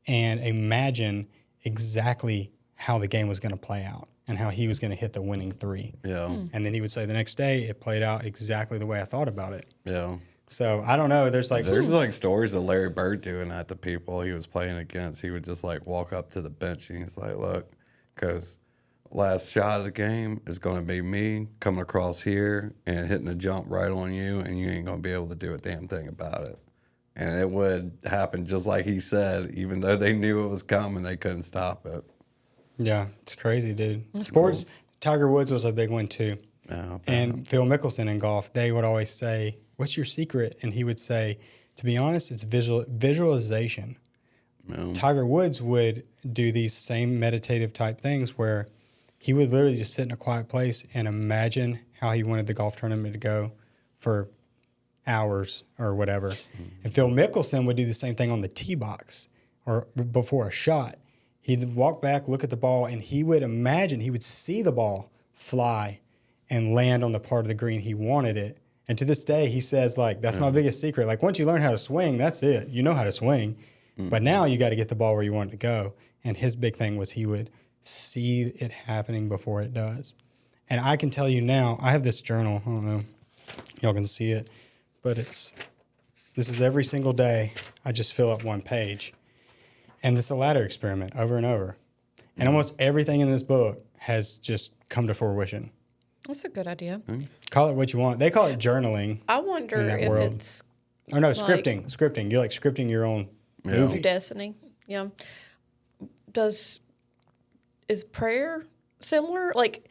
and imagine exactly how the game was going to play out and how he was going to hit the winning three. Yeah. And then he would say the next day, it played out exactly the way I thought about it. Yeah. So I don't know. There's like stories of Larry Bird doing that to people he was playing against. He would just like walk up to the bench and he's like, look, because last shot of the game is going to be me coming across here and hitting a jump right on you, and you ain't going to be able to do a damn thing about it. And it would happen just like he said, even though they knew it was coming, they couldn't stop it. Yeah, it's crazy, dude. That's Sports, cool. Tiger Woods was a big one too. Yeah, and Phil Mickelson in golf, they would always say, what's your secret? And he would say, to be honest, it's visualization. Yeah. Tiger Woods would do these same meditative type things where he would literally just sit in a quiet place and imagine how he wanted the golf tournament to go for hours or whatever. And Phil Mickelson would do the same thing on the tee box or before a shot. He'd walk back, look at the ball, and he would imagine, he would see the ball fly and land on the part of the green he wanted it. And to this day, he says, like, that's my biggest secret. Like, once you learn how to swing, that's it. You know how to swing. But now you got to get the ball where you want it to go. And his big thing was he would see it happening before it does. And I can tell you now, I have this journal. I don't know. Y'all can see it. But this is every single day. I just fill up one page. And it's a ladder experiment over and over. And almost everything in this book has just come to fruition. That's a good idea. Call it what you want. They call it journaling. I wonder if it's... Or no, scripting. Scripting. You're like scripting your own movie. Destiny. Yeah. Is prayer similar? Like,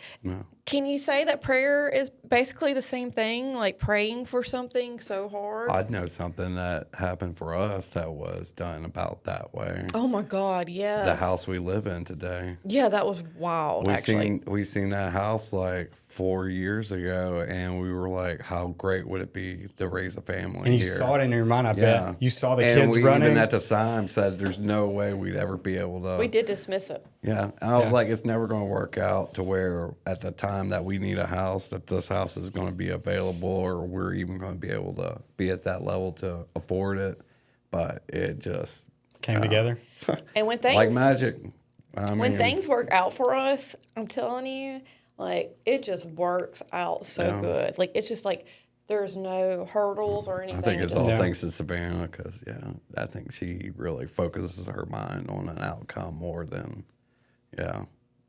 Can you say that prayer is basically the same thing, like praying for something so hard? I'd know something that happened for us that was done about that way. Oh my God, yeah. The house we live in today. Yeah, that was wild, actually. We seen that house like 4 years ago, and we were like, how great would it be to raise a family And you here? saw it in your mind, I bet. You saw the kids we running. even at the time said there's no way we'd ever be able to. We did dismiss it. Yeah. And I was like, it's never going to work out to where at the time that we need a house, that this house is going to be available, or we're even going to be able to be at that level to afford it. But it just came together. And when things like magic. When things work out for us, I'm telling you, like, it just works out so good. Like, it's just like there's no hurdles or anything. I think it's all Yeah. thanks to Savannah because, I think she really focuses her mind on an outcome more than,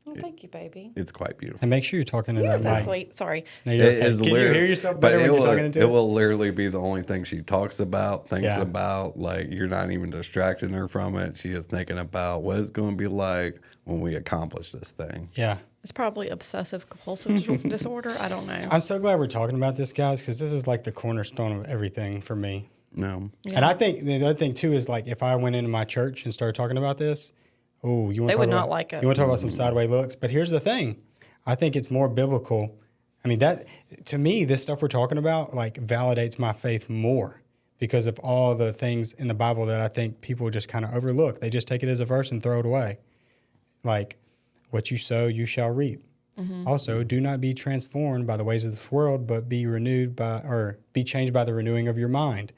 Oh, thank you, baby. it's quite beautiful. And make sure you're talking to You're that so mic. sweet. Sorry. No, you're It okay. is Can you hear yourself better when you're talking into it? It will literally be the only thing she talks about, thinks Yeah. about. Like, you're not even distracting her from it. She is thinking about what it's going to be like when we accomplish this thing. Yeah. It's probably obsessive compulsive disorder. I don't know. I'm so glad we're talking about this, guys, because this is like the cornerstone of everything for me. No. And I think the other thing, too, is like if I went into my church and started talking about this, oh, you want They to would talk not about, like it. You want to talk about some sideways looks? But here's the thing. I think it's more biblical. I mean, that to me, this stuff we're talking about like validates my faith more because of all the things in the Bible that I think people just kind of overlook. They just take it as a verse and throw it away. Like, what you sow, you shall reap. Also, do not be transformed by the ways of this world, but be be changed by the renewing of your mind.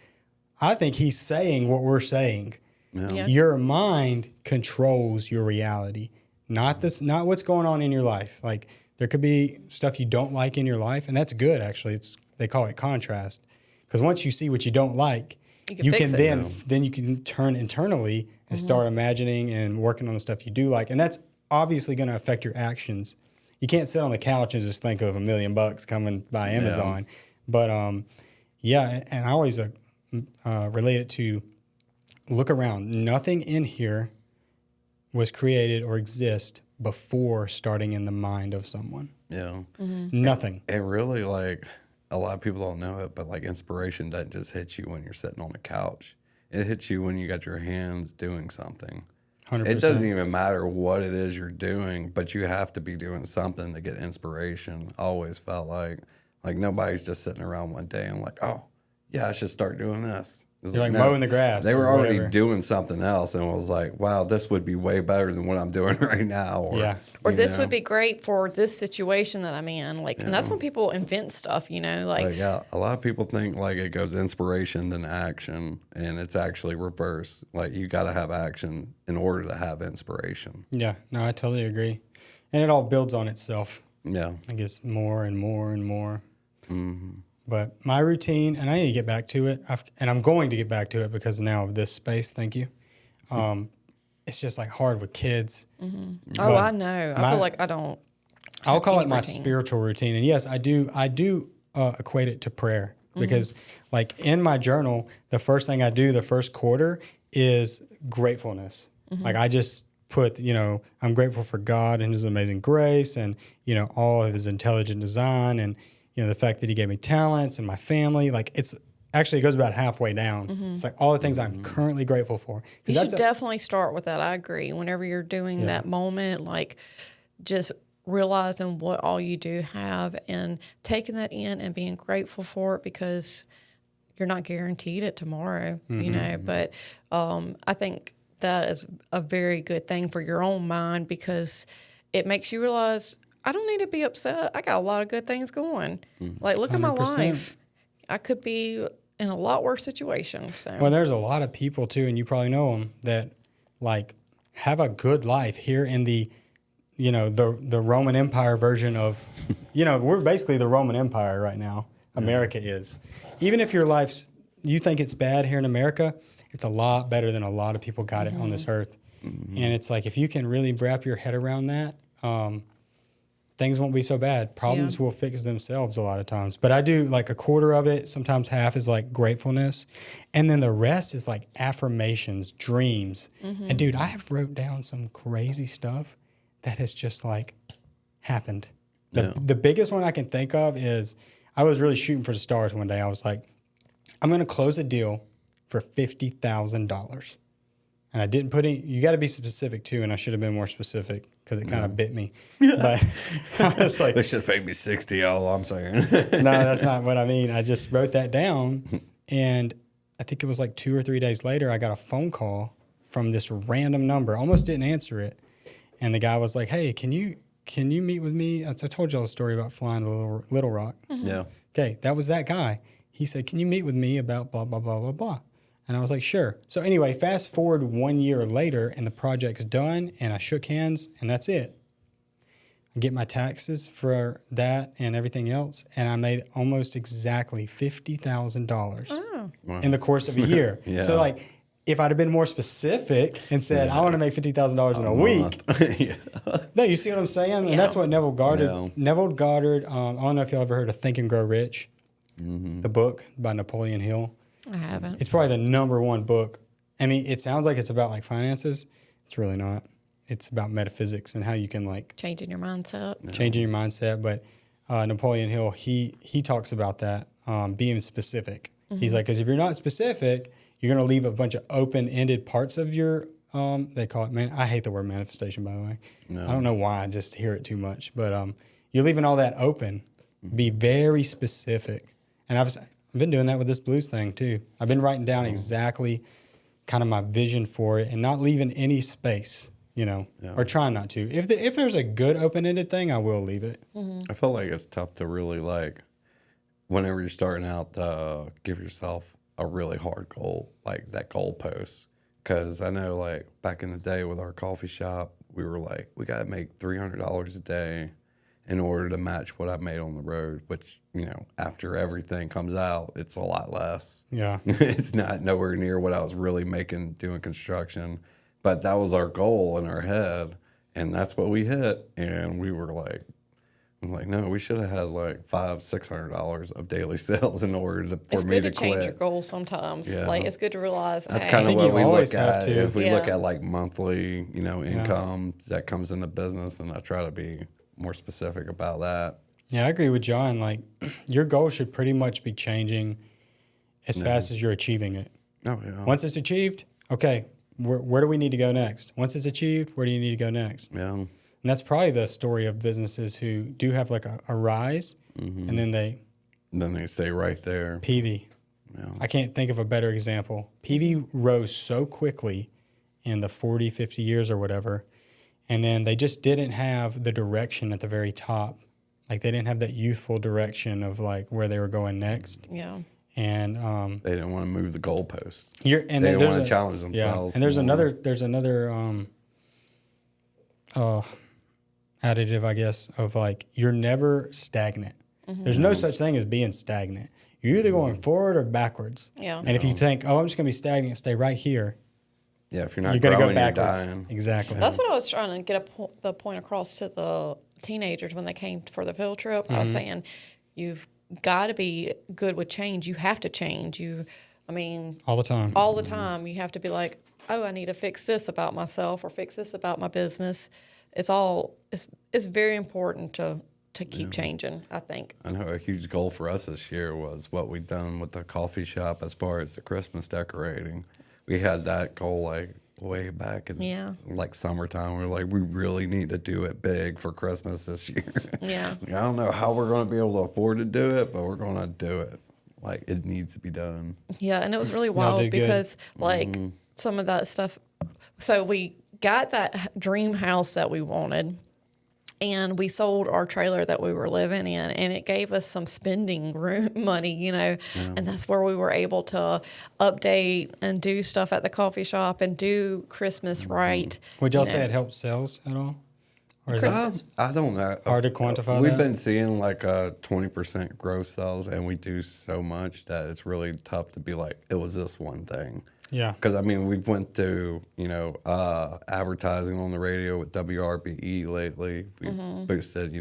I think he's saying what we're saying. Yeah. Your mind controls your reality, not what's going on in your life. Like there could be stuff you don't like in your life, and that's good actually. They call it contrast, because once you see what you don't like, you can then you can turn internally and start imagining and working on the stuff you do like, and that's obviously going to affect your actions. You can't sit on the couch and just think of $1 million coming by Amazon, but and I always relate it to. Look around. Nothing in here was created or exist before starting in the mind of someone. Yeah. Nothing. And really, like, a lot of people don't know it, but, like, inspiration doesn't just hit you when you're sitting on the couch. It hits you when you got your hands doing something. 100%. It doesn't even matter what it is you're doing, but you have to be doing something to get inspiration. I always felt like nobody's just sitting around one day and like, oh, yeah, I should start doing this. You're like mowing the grass. They were or already whatever. doing something else, and was like, wow, this would be way better than what I'm doing right now. Or this would be great for this situation that I'm in. Like, and that's when people invent stuff, like a lot of people think like it goes inspiration then action, and it's actually reverse. Like you got to have action in order to have inspiration. Yeah, no, I totally agree. And it all builds on itself. Yeah. I guess more and more and more. Mm-hmm. But my routine, and I need to get back to it, and I'm going to get back to it because now of this space, thank you. It's just like hard with kids. Mm-hmm. Oh, I know. I feel like I don't. I'll call it my spiritual routine. And yes, I do equate it to prayer because like in my journal, the first thing I do the first quarter is gratefulness. Like I just put, I'm grateful for God and his amazing grace and, all of his intelligent design and, the fact that he gave me talents and my family. Like it goes about halfway down. It's like all the things I'm currently grateful for. You should definitely start with that. I agree. Whenever you're doing that moment, like just realizing what all you do have and taking that in and being grateful for it because you're not guaranteed it tomorrow, but I think that is a very good thing for your own mind because it makes you realize I don't need to be upset. I got a lot of good things going. Like, look 100%. At my life. I could be in a lot worse situation. So. Well, there's a lot of people, too, and you probably know them, that, like, have a good life here in the, the Roman Empire version of, we're basically the Roman Empire right now. America is. Even if your life's, you think it's bad here in America, it's a lot better than a lot of people got it on this earth. And it's like, if you can really wrap your head around that, things won't be so bad. Problems will fix themselves a lot of times. But I do like a quarter of it, sometimes half is like gratefulness. And then the rest is like affirmations, dreams. And dude, I have wrote down some crazy stuff that has just like happened. The biggest one I can think of is I was really shooting for the stars one day. I was like, I'm going to close a deal for $50,000. And I didn't put any, you got to be specific too. And I should have been more specific because it kind of bit me. But I was like, they should have paid me 60, all I'm saying. no, that's not what I mean. I just wrote that down. And I think it was like 2 or 3 days later, I got a phone call from this random number. Almost didn't answer it. And the guy was like, hey, can you meet with me? I told y'all a story about flying to Little Rock. Yeah. Okay, that was that guy. He said, can you meet with me about blah, blah, blah, blah, blah. And I was like, sure. So anyway, fast forward 1 year later, and the project's done, and I shook hands, and that's it. I get my taxes for that and everything else, and I made almost exactly $50,000 in the course of a year. Yeah. So, like, if I'd have been more specific and said, I want to make $50,000 in a week. Yeah. No, you see what I'm saying? And that's what Neville Goddard, I don't know if y'all ever heard of Think and Grow Rich, the book by Napoleon Hill. I haven't. It's probably the #1 book. I mean, it sounds like it's about like finances. It's really not. It's about metaphysics and how you can like Changing your mindset. changing your mindset. But Napoleon Hill, he talks about that, being specific. He's like, because if you're not specific, you're going to leave a bunch of open-ended parts of your, they call it, man, I hate the word manifestation, by the way. No. I don't know why, I just hear it too much. But you're leaving all that open. Be very specific. And I've been doing that with this blues thing, too. I've been writing down exactly kind of my vision for it and not leaving any space, or trying not to. If there's a good open-ended thing, I will leave it. I feel like it's tough to really, like, whenever you're starting out, give yourself a really hard goal, like that goal post. Because I know, like, back in the day with our coffee shop, we were like, we got to make $300 a day in order to match what I made on the road, which, after everything comes out, it's a lot less. Yeah. It's not nowhere near what I was really making doing construction. But that was our goal in our head, and that's what we hit. And we were like, no, we should have had like $500-$600 of daily sales in order for It's me good to to change quit. your goals sometimes. Yeah. Like, it's good to realize That's hey, kind of think what you we always look have at. to. If we look Yeah. at like monthly, income that comes in the business, and I try to be more specific about that. Yeah, I agree with John. Like, your goal should pretty much be changing as fast as you're achieving it. Oh yeah. Once it's achieved, okay, where do we need to go next? Once it's achieved, where do you need to go next? Yeah. And that's probably the story of businesses who do have like a rise, and then they stay right there. Peavey. Yeah. I can't think of a better example. Peavey rose so quickly in the 40, 50 years or whatever, and then they just didn't have the direction at the very top. Like, they didn't have that youthful direction of like where they were going next. Yeah. And They didn't want to move the goalposts. they They didn't want to challenge themselves. Yeah. And there's more. another additive, I guess, of like, you're never stagnant. There's no such thing as being stagnant. You're either going forward or backwards. Yeah. And if you think, I'm just going to be stagnant, stay right here, Yeah, if you're not you're going to go growing, you're backwards. dying. Exactly. That's what I was trying to get the point across to the teenagers when they came for the field trip. I was saying, you've got to be good with change. You have to change. All the time. All the time. You have to be like, oh, I need to fix this about myself or fix this about my business. It's very important to keep changing, I think. I know a huge goal for us this year was what we've done with the coffee shop as far as the Christmas decorating. We had that goal like way back in like summertime. We were like, we really need to do it big for Christmas this year. Yeah. I don't know how we're going to be able to afford to do it, but we're going to do it. Like, it needs to be done. Yeah, and it was really Y'all wild did good. because like some of that stuff. So we got that dream house that we wanted, and we sold our trailer that we were living in, and it gave us some spending room money, and that's where we were able to update and do stuff at the coffee shop and do Christmas right. Would y'all say it helps sales at all? Or is Christmas. I don't know. Hard to quantify We've that? been seeing like a 20% growth sales, and we do so much that it's really tough to be like, it was this one thing. Yeah. Because, I mean, we've went to, advertising on the radio with WRBE lately. We've boosted,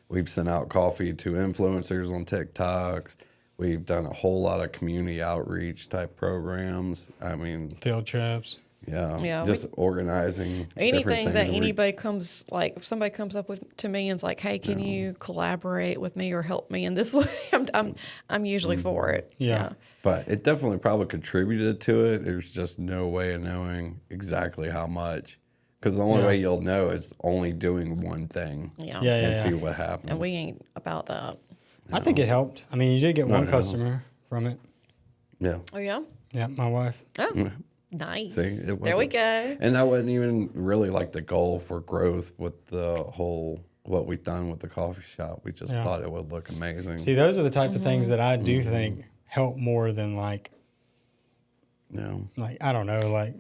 we've sent out coffee to influencers on TikToks. We've done a whole lot of community outreach type programs. I mean, Field trips. Yeah, just organizing anything different that things. anybody comes, like if somebody comes up to me and's like, hey, can you collaborate with me or help me in this way? I'm usually for it. Yeah. But it definitely probably contributed to it. There's just no way of knowing exactly how much. Because the only way you'll know is only doing one thing and see what happens. And we ain't about that. I think it helped. I mean, you did get one customer from it. Yeah. Oh, yeah? Yeah, my wife. Oh, nice. See, it There we wasn't- go. And that wasn't even really like the goal for growth with the whole, what we've done with the coffee shop. We just thought it would look amazing. See, those are the type of things Mm-hmm. that I do think help more than like I don't know, like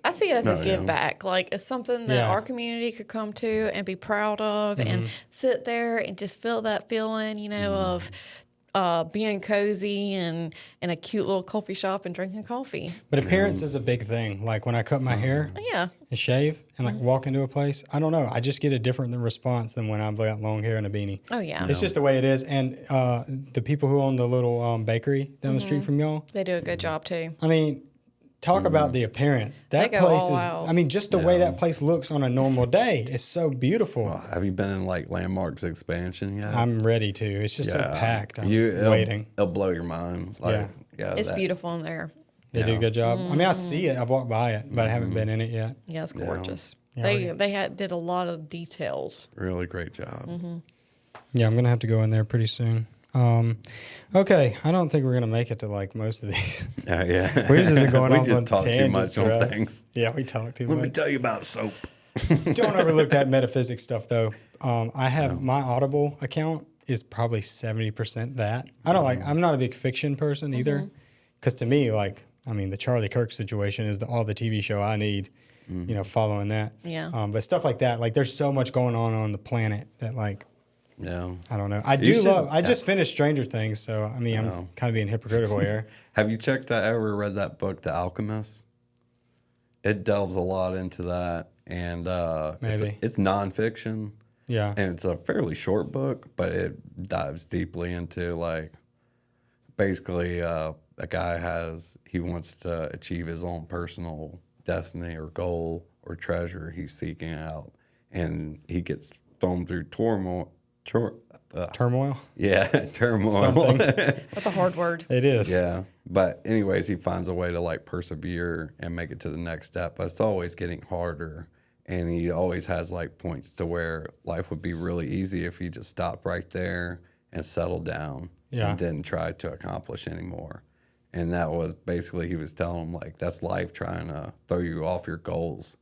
I see it as a No, give yeah. back. Like it's something that our community could come to and be proud of and sit there and just feel that feeling, you know, of being cozy and in a cute little coffee shop and drinking coffee. But appearance is a big thing. Like when I cut my hair Yeah. and shave and like walk into a place, I don't know. I just get a different response than when I've got long hair and a beanie. Oh, yeah. It's just the way it is. And the people who own the little bakery down the street from y'all, They do a good job too. I mean, talk about the appearance. That They go place all is, out. I mean, just the way that place looks on a normal day is so beautiful. Have you been in like Landmark's expansion yet? I'm ready to. It's just so packed. I'm It'll- waiting. It'll blow your mind. Like, It's beautiful in there. They do a good job. I mean, I see it. I've walked by it, but I haven't been in it yet. Yeah, it's gorgeous. Yeah, They did a lot of details. Really great job. Yeah, I'm gonna have to go in there pretty soon. Okay, I don't think we're gonna make it to like most of these. Yeah. We've just been going we off just on talk too tangents, much on right? things. Yeah, we talk too Let me much. tell you about soap. Don't overlook that metaphysics stuff though. I have my Audible account is probably 70% that. I don't like. I'm not a big fiction person either, because to me, like, I mean, the Charlie Kirk situation is all the TV show I need. You know, following that. Yeah. But stuff like that, like, there's so much going on the planet that, like, Yeah. I don't know. I You do should- love. I just finished Stranger Things, so I mean, I'm kind of being hypocritical here. Have you ever read that book, The Alchemist? It delves a lot into that, and Maybe. it's nonfiction, Yeah. and it's a fairly short book, but it dives deeply into like basically a guy he wants to achieve his own personal destiny or goal or treasure he's seeking out, and he gets thrown through turmoil. Turmoil. Yeah, turmoil. Something. That's a hard word. It is. Yeah. But anyways, he finds a way to like persevere and make it to the next step. But it's always getting harder. And he always has like points to where life would be really easy if he just stopped right there and settled down Yeah. and didn't try to accomplish anymore. And that was basically, he was telling him like, that's life trying to throw you off your goals.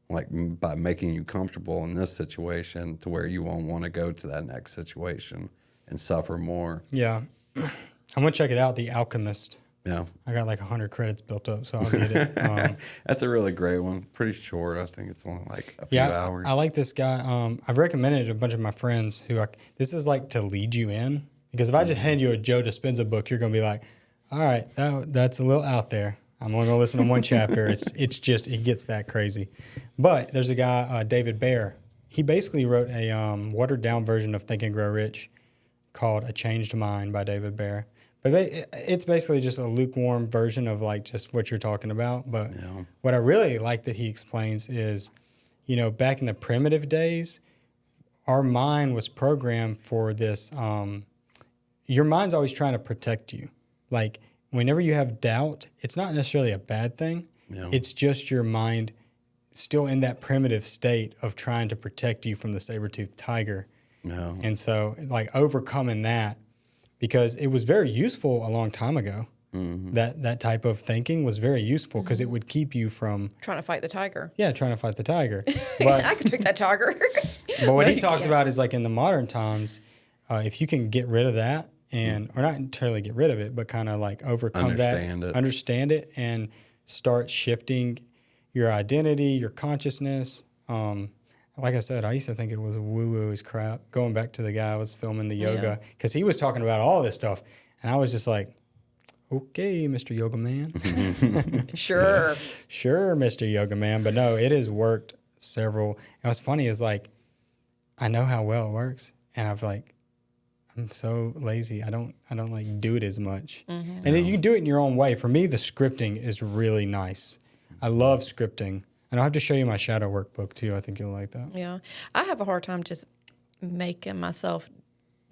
Like by making you comfortable in this situation to where you won't want to go to that next situation and suffer more. Yeah. I'm gonna check it out. The Alchemist. Yeah. I got like 100 credits built up, so I'll get it. That's a really great one. Pretty short. I think it's only like a few Yeah, hours. I like this guy. I've recommended it to a bunch of my friends this is like to lead you in, because if I just hand you a Joe Dispenza book, you're gonna be like, all right, that's a little out there. I'm only gonna listen to one chapter. It's just, it gets that crazy. But there's a guy, David Baer. He basically wrote a watered down version of Think and Grow Rich called A Changed Mind by David Baer. But it's basically just a lukewarm version of like just what you're talking about. But what I really like that he explains is, you know, back in the primitive days, our mind was programmed for this. Your mind's always trying to protect you. Like whenever you have doubt, it's not necessarily a bad thing. Yeah. It's just your mind still in that primitive state of trying to protect you from the saber-toothed tiger. No. And so like overcoming that, because it was very useful a long time ago. Mm-hmm. That type of thinking was very useful because it would keep you from Trying to fight the tiger. trying to fight the tiger. I But could take that tiger. but what No, he you talks can't. about is like in the modern times, if you can get rid of that or not entirely get rid of it, but kind of like overcome understand it, and start shifting your identity, your consciousness. Like I said, I used to think it was woo-woo as crap. Going back to the guy I was filming the yoga, because he was talking about all this stuff, and I was just like, okay, Mr. Yoga Man. Sure. Sure, Mr. Yoga Man. But no, it has worked several. And what's funny is like, I know how well it works, and I'm so lazy. I don't like do it as much. And then you can do it in your own way. For me, the scripting is really nice. I love scripting. And I'll have to show you my shadow workbook too. I think you'll like that. Yeah. I have a hard time just making myself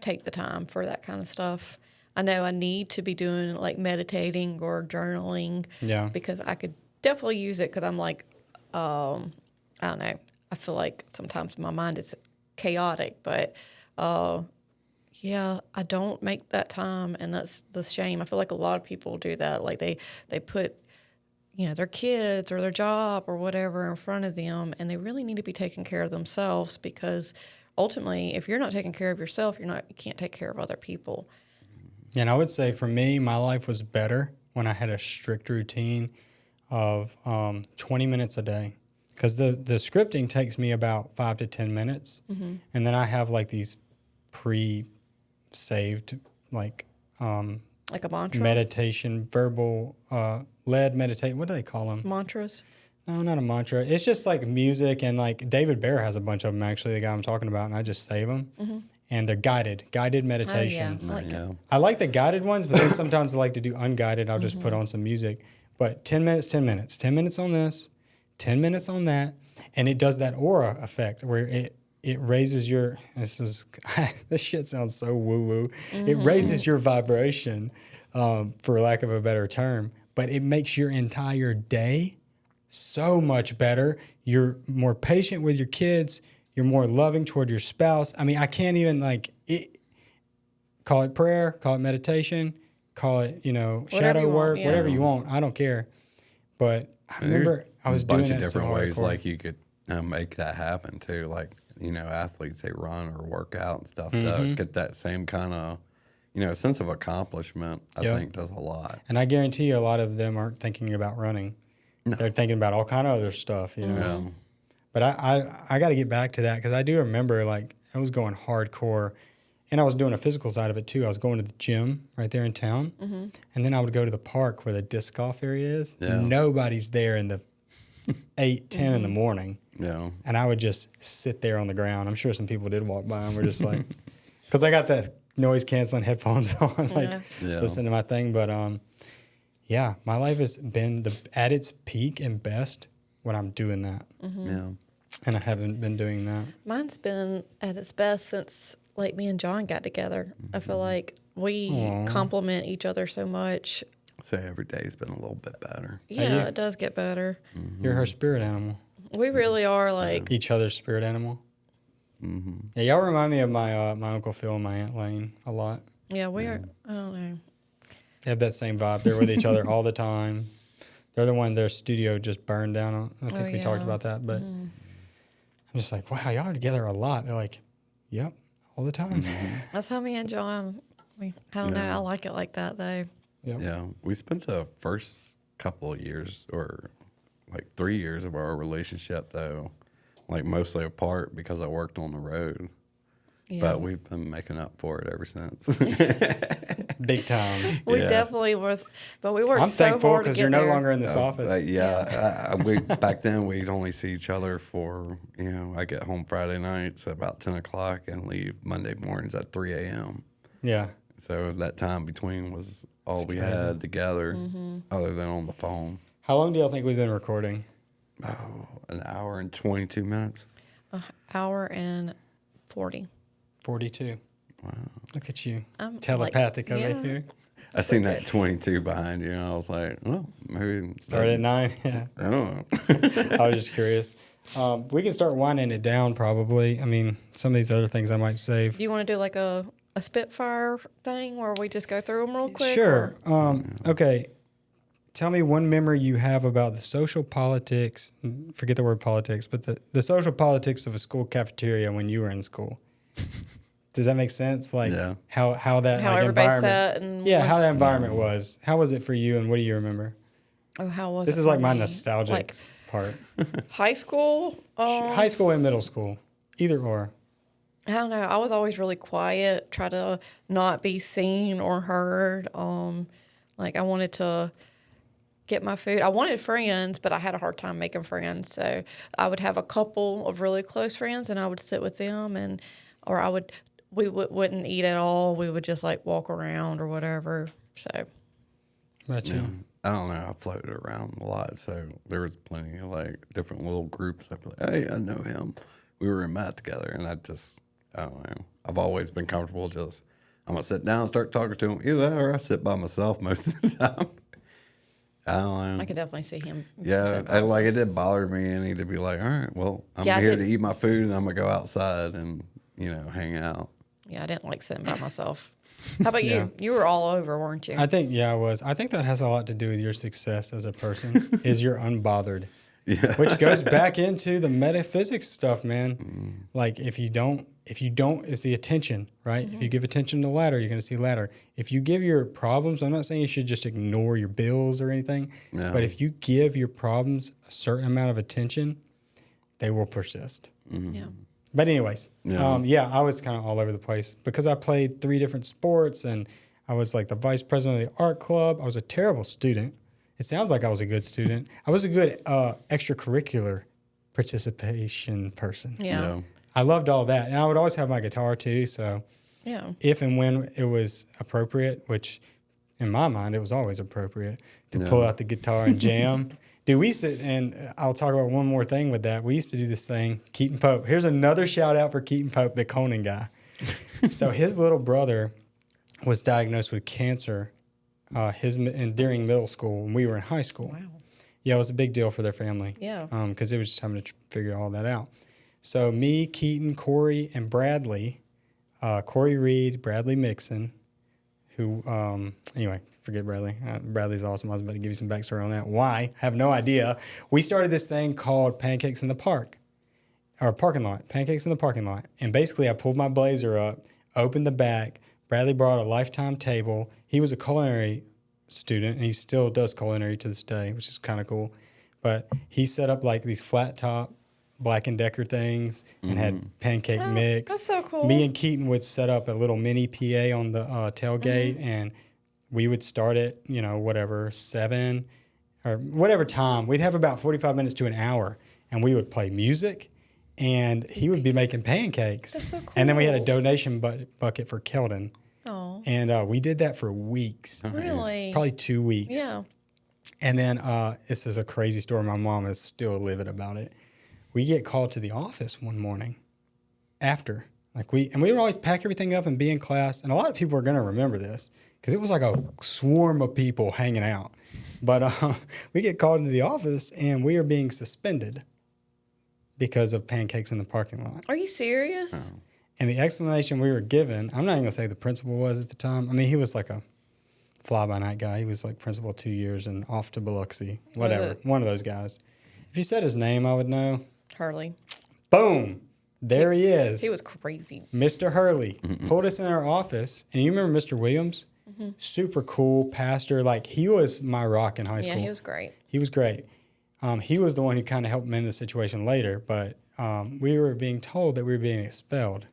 take the time for that kind of stuff. I know I need to be doing like meditating or journaling. Yeah. Because I could definitely use it because I'm like, I don't know. I feel like sometimes my mind is chaotic, but yeah, I don't make that time, and that's the shame. I feel like a lot of people do that. Like they put, their kids or their job or whatever in front of them, and they really need to be taking care of themselves because ultimately, if you're not taking care of yourself, you can't take care of other people. And I would say for me, my life was better when I had a strict routine of 20 minutes a day. Because the scripting takes me about 5 to 10 minutes. Mm-hmm. And then I have like these pre-saved like a mantra? Meditation, verbal led meditation. What do they call them? Mantras? No, not a mantra. It's just like music, and like David Bear has a bunch of them actually, the guy I'm talking about, and I just save them. Mm-hmm. And they're guided meditations. Oh, yeah. I like the guided ones, but then sometimes I like to do unguided. I'll just put on some music. But 10 minutes, 10 minutes. 10 minutes on this, 10 minutes on that. And it does that aura effect where it raises your, this shit sounds so woo-woo. Mm-hmm. It raises your vibration, for lack of a better term. But it makes your entire day so much better. You're more patient with your kids. You're more loving toward your spouse. I mean, I can't even call it prayer, call it meditation, call it, shadow work, whatever you want. I don't care. But I remember I was doing it so hardcore. A bunch of different ways like you could make that happen too. Like, athletes, they run or work out and stuff to get that same kind of, sense of accomplishment, I think does a lot. And I guarantee you a lot of them aren't thinking about running. No. They're thinking about all kind of other stuff, Yeah. But I got to get back to that because I do remember like I was going hardcore, and I was doing a physical side of it too. I was going to the gym right there in town, and then I would go to the park where the disc golf area is. Yeah. Nobody's there in the 8, 10 in the morning. Yeah. And I would just sit there on the ground. I'm sure some people did walk by and were just like, because I got the noise canceling headphones on, listening to my thing. But yeah, my life has been at its peak and best when I'm doing that. Mm-hmm. Yeah. And I haven't been doing that. Mine's been at its best since like me and John got together. I feel like we complement each other so much. I'd say every day's been a little bit better. Yeah, it does get better. Mm-hmm. You're her spirit animal. We really are like each other's spirit animal. Mm-hmm. Yeah, y'all remind me of my my Uncle Phil and my Aunt Lane a lot. Yeah, we are. I don't know. They have that same vibe. They're with each other all the time. They're the one their studio just burned down. I think we talked about that, but I'm just like, wow, y'all are together a lot. They're like, yep, all the time. Mm-hmm. That's how me and John. I don't know. I like it like that though. Yep. Yeah, we spent the first couple of years, or like 3 years of our relationship, though, like mostly apart because I worked on the road. Yeah. But we've been making up for it ever since. Big time. We definitely was, but we worked I'm so thankful hard because to you're get no there. longer in this office. We back then we'd only see each other for, I get home Friday nights at about 10 o'clock and leave Monday mornings at 3 a.m. Yeah. So that time between was all we had together, other than on the phone. How long do y'all think we've been recording? Oh, an hour and 22 minutes. An hour and 40. 42. Wow. Look at you. I'm telepathic over here. I seen that 22 behind you, and I was like, well, maybe start at 9. Yeah. I don't know. I was just curious. We can start winding it down probably. I mean, some of these other things I might save. Do you want to do like a Spitfire thing where we just go through them real quick? Sure. Okay. Tell me one memory you have about the social politics, forget the word politics, but the social politics of a school cafeteria when you were in school. Does that make sense? Like how that how like, everybody environment, sat and how that environment was. How was it for you, and what do you remember? Oh, how was this it? This is like my nostalgic part. High school? High school and middle school, either or. I don't know. I was always really quiet, try to not be seen or heard. Like I wanted to get my food. I wanted friends, but I had a hard time making friends. So I would have a couple of really close friends, and I would sit with them, or we wouldn't eat at all. We would just like walk around or whatever. So. Gotcha. I don't know. I floated around a lot, so there was plenty of like different little groups. I'd be like, hey, I know him. We were in math together, and I don't know. I've always been comfortable just, I'm going to sit down and start talking to him. Either that or I sit by myself most of the time. I don't know. I could definitely see him. Yeah, it did bother me any to be like, all right, well, I'm here to eat my food, and I'm going to go outside and, hang out. Yeah, I didn't like sitting by myself. How about you? You were all over, weren't you? I think, I was. I think that has a lot to do with your success as a person, is you're unbothered. Yeah. Which goes back into the metaphysics stuff, man. Like if you don't, it's the attention, right? If you give attention to ladder, you're going to see ladder. If you give your problems, I'm not saying you should just ignore your bills or anything, but if you give your problems a certain amount of attention, they will persist. Yeah. But anyways, I was kind of all over the place because I played 3 different sports and I was like the vice president of the art club. I was a terrible student. It sounds like I was a good student. I was a good extracurricular participation person. Yeah. I loved all that. And I would always have my guitar too. So if and when it was appropriate, which in my mind, it was always appropriate to pull out the guitar and jam. Dude, we used to, and I'll talk about one more thing with that. We used to do this thing, Keaton Pope. Here's another shout out for Keaton Pope, the Conan guy. So his little brother was diagnosed with cancer during middle school when we were in high school. Wow. Yeah, it was a big deal for their family. Yeah. Because it was just having to figure all that out. So me, Keaton, Corey, and Bradley, Corey Reed, Bradley Mixon, who, anyway, forget Bradley. Bradley's awesome. I was about to give you some backstory on that. Why? I have no idea. We started this thing called Pancakes in the Park, or parking lot, Pancakes in the Parking Lot. And basically I pulled my blazer up, opened the back. Bradley brought a lifetime table. He was a culinary student, and he still does culinary to this day, which is kind of cool. But he set up like these flat top Black & Decker things and had pancake mix. That's so cool. Me and Keaton would set up a little mini PA on the tailgate, and we would start at, 7 or whatever time. We'd have about 45 minutes to an hour, and we would play music, and he would be making pancakes. That's so cool. And then we had a donation bucket for Keldon. Oh. And we did that for weeks. Really? Probably 2 weeks. Yeah. And then this is a crazy story. My mom is still livid about it. We get called to the office one morning after. We would always pack everything up and be in class. And a lot of people are going to remember this because it was like a swarm of people hanging out. But we get called into the office and we are being suspended because of pancakes in the parking lot. Are you serious? Oh. And the explanation we were given, I'm not even going to say the principal was at the time. I mean, he was like a fly-by-night guy. He was like principal 2 years and off to Biloxi, whatever. One of those guys. If you said his name, I would know. Hurley. Boom. There he is. He was crazy. Mr. Hurley pulled us in our office. And you remember Mr. Williams? Super cool pastor. Like, he was my rock in high school. Yeah, he was great. He was great. He was the one who kind of helped mend the situation later. But we were being told that we were being expelled.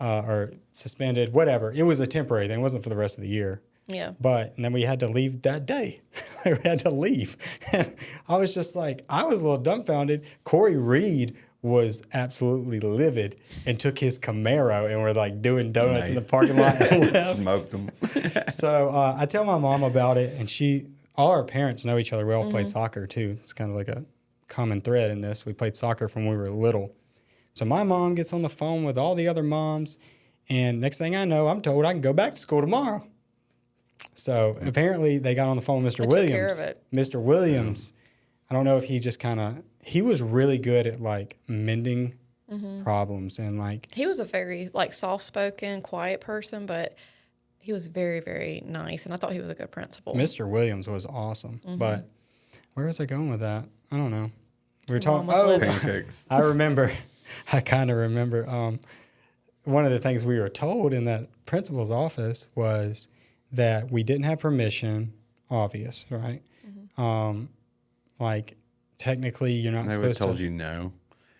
Or suspended, whatever. It was a temporary thing. It wasn't for the rest of the year. Yeah. And then we had to leave that day. We had to leave. And I was just like, I was a little dumbfounded. Corey Reed was absolutely livid and took his Camaro and were like doing donuts in the parking lot and left. Smoked them. So I tell my mom about it, and all our parents know each other. We all played soccer too. It's kind of like a common thread in this. We played soccer from when we were little. So my mom gets on the phone with all the other moms, and next thing I know, I'm told I can go back to school tomorrow. So apparently they got on the phone with Mr. Williams. Took care of it. Mr. Williams, I don't know if he just he was really good at like mending problems and like. He was a very like soft-spoken, quiet person, but he was very, very nice, and I thought he was a good principal. Mr. Williams was awesome, but where was I going with that? I don't know. We were talking. Pancakes. I remember. I kind of remember one of the things we were told in that principal's office was that we didn't have permission, obvious, right? Like, technically, you're not supposed to. They would have told you no.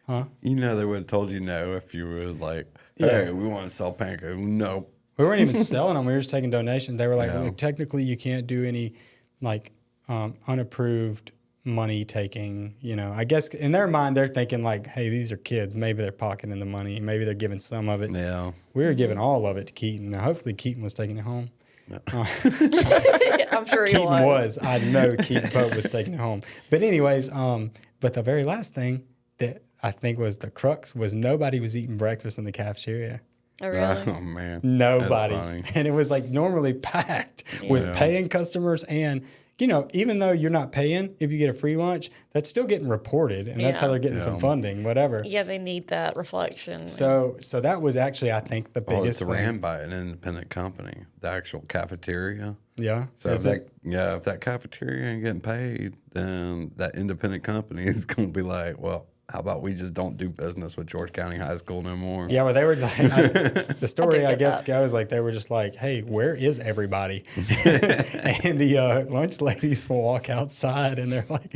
Huh? You know they would have told you no if you were like, hey, we want to sell pancakes. No. We weren't even selling them. We were just taking donations. They were like, look, technically, you can't do any, like, unapproved money taking, I guess in their mind, they're thinking like, hey, these are kids. Maybe they're pocketing the money. Maybe they're giving some of it. Yeah. We were giving all of it to Keaton. Now, hopefully Keaton was taking it home. I'm sure he Keaton was. I know Keaton Pope was taking it home. But anyways, but the very last thing that I think was the crux was nobody was eating breakfast in the cafeteria. Oh, really? Oh man, Nobody. That's funny. And it was like normally packed with paying customers. And, you know, even though you're not paying, if you get a free lunch, that's still getting reported. And that's how they're getting some funding, whatever. Yeah, they need that reflection. So that was actually, I think, the biggest It's thing. ran by an independent company, the actual cafeteria. Yeah. So if that cafeteria ain't getting paid, then that independent company is going to be like, well, how about we just don't do business with George County High School no more? Yeah, well, they were like, the story, I guess, that. goes like they were just like, hey, where is everybody? And the lunch ladies will walk outside and they're like,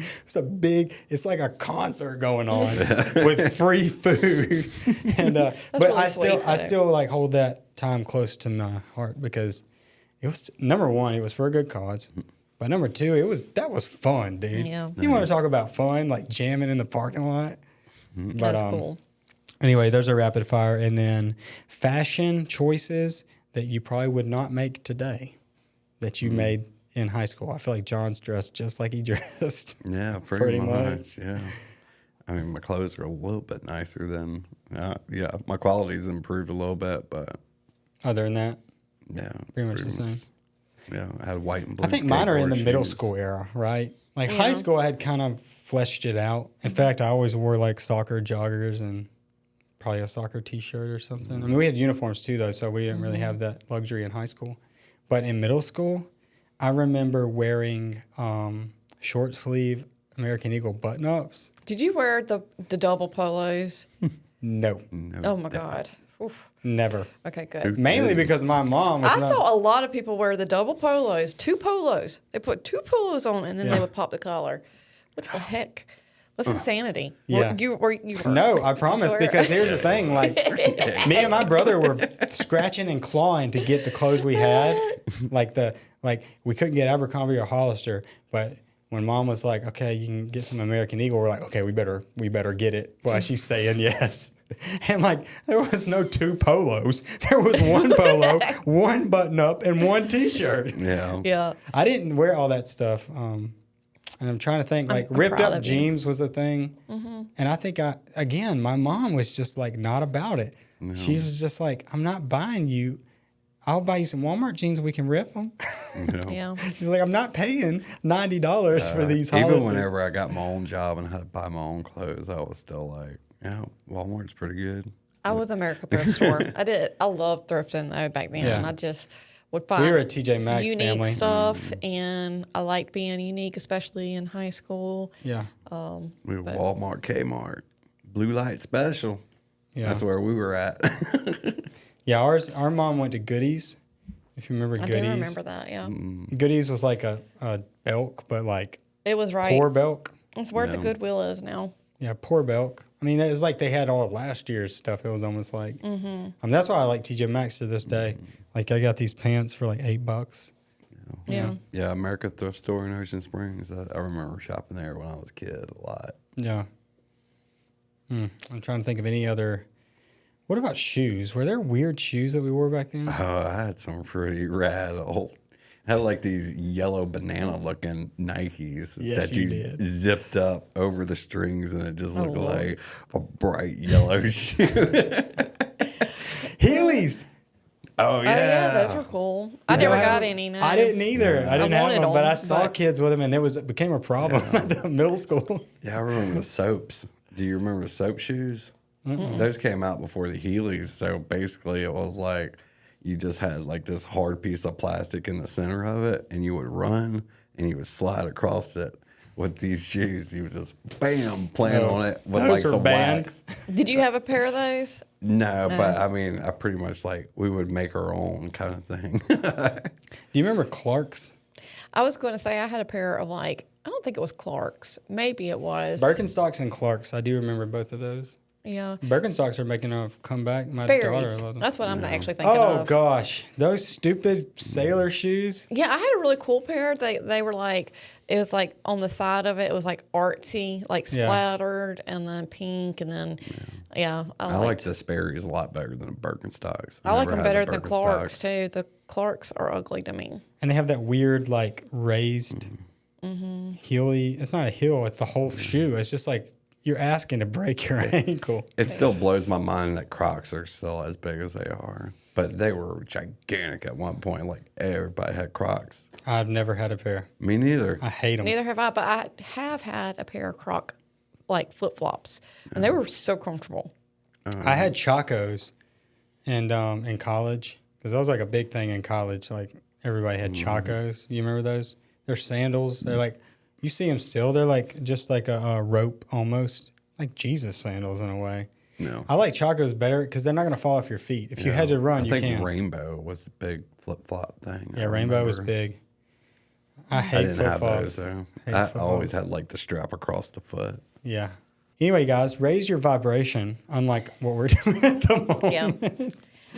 it's like a concert going on with free food. And but really I still like hold that time close to my heart because it was, number one, it was for a good cause. But number two, that was fun, dude. Yeah. You want to talk about fun, like jamming in the parking lot? But, That's cool. Anyway, there's a rapid fire. And then fashion choices that you probably would not make today that you made in high school. I feel like John's dressed just like he dressed. Yeah, pretty much. Yeah. I mean, my clothes are a little bit nicer than, my quality's improved a little bit, but. Other than that, Yeah. pretty much the same. Yeah, I had white and blue. I think mine are in the skateboard middle shoes. school era, right? Like high school, I had kind of fleshed it out. In fact, I always wore like soccer joggers and probably a soccer T-shirt or something. I mean, we had uniforms too, though, so we didn't really have that luxury in high school. But in middle school, I remember wearing short sleeve American Eagle button-ups. Did you wear the double polos? No, Oh, my God. Oof. never. Okay, good. Mainly because my mom was I not. saw a lot of people wear the double polos, 2 polos. They put 2 polos on and then they would pop the collar. What the heck? That's insanity. Yeah. You were No, I promise, swear. because here's the thing. Like, me and my brother were scratching and clawing to get the clothes we had. Like, we couldn't get Abercrombie or Hollister, but when Mom was like, okay, you can get some American Eagle, we're like, okay, we better get it. Well, she's saying yes. And, like, there was no 2 polos. There was 1 polo, 1 button-up, and 1 T-shirt. Yeah. Yeah. I didn't wear all that stuff. And I'm trying to think, like, I'm ripped proud up of you. jeans was a thing. And I think, my mom was just, like, not about it. No. She was just like, I'm not buying you. I'll buy you some Walmart jeans and we can rip them. Yeah. She's like, I'm not paying $90 for these Even Hollister. whenever I got my own job and had to buy my own clothes, I was still like, yeah, Walmart's pretty good. I was America Thrift Store. I loved thrifting though back then. Yeah. I just would find We were a TJ Maxx unique family. stuff, and I liked being unique, especially in high school. Yeah. We were Walmart, Kmart, Blue Light Special. Yeah. That's where we were at. Yeah, our mom went to Goodies, if you remember I Goodies. do remember that. Yeah, Goodies was like a Belk, but like it was right. poor Belk. It's where the Yeah. Goodwill is now. Yeah, poor Belk. I mean, it was like they had all of last year's stuff. It was almost like, that's why I like TJ Maxx to this day. Like I got these pants for like $8. Yeah. Yeah, America Thrift Store in Ocean Springs. I remember shopping there when I was a kid a lot. Yeah. I'm trying to think of any other. What about shoes? Were there weird shoes that we wore back then? Oh, I had some pretty rad old. I had like these yellow banana looking Nikes Yes, that you you did. zipped up over the strings and it just looked Lord. like a bright yellow shoe. Heelys. Oh Oh yeah, those were cool. I never got any. No. I didn't either. I didn't have wanted them, but them, I saw but- kids with them, and it became a problem at the middle school. Yeah, I remember the soaps. Do you remember the soap shoes? Those came out before the Heelys. So basically, it was like you just had like this hard piece of plastic in the center of it, and you would run and you would slide across it with these shoes. You would just bam, plant on it with Those like were some banned. wax. Did you have a pair of those? No, but I mean, I pretty much like we would make our own kind of thing. Do you remember Clark's? I was going to say I had a pair of I don't think it was Clark's. Maybe it was. Birkenstocks and Clark's. I do remember both of those. Yeah. Birkenstocks are making a comeback. My daughter Sperry's. loves them. That's what I'm actually thinking Oh of. gosh, those stupid sailor shoes. Yeah, I had a really cool pair. They were like, it was like on the side of it was like artsy, like splattered, and then pink, and then I like the Sperry's a lot better than the Birkenstocks. I like them never had better the than Clarks Birkenstocks. too. The Clarks are ugly to me. And they have that weird like raised heely. It's not a heel. It's the whole shoe. It's just like you're asking to break your ankle. It still blows my mind that Crocs are still as big as they are. But they were gigantic at one point. Like everybody had Crocs. I've never had a pair. Me neither. I hate them. Neither have I, but I have had a pair of Croc like flip flops, and they were so comfortable. I had Chacos, and in college, because that was like a big thing in college. Like everybody had Chacos. You remember those? They're sandals. They're like, you see them still. They're like just like a rope almost, like Jesus sandals in a way. No. I like Chacos better because they're not going to fall off your feet. If you had to run, you I can. think Rainbow was the big flip flop thing. Yeah, Rainbow was big. I I hate didn't flip have those flops. though. Hate I flip always flops. had like the strap across the foot. Yeah. Anyway, guys, raise your vibration, unlike what we're doing at the moment. Yeah.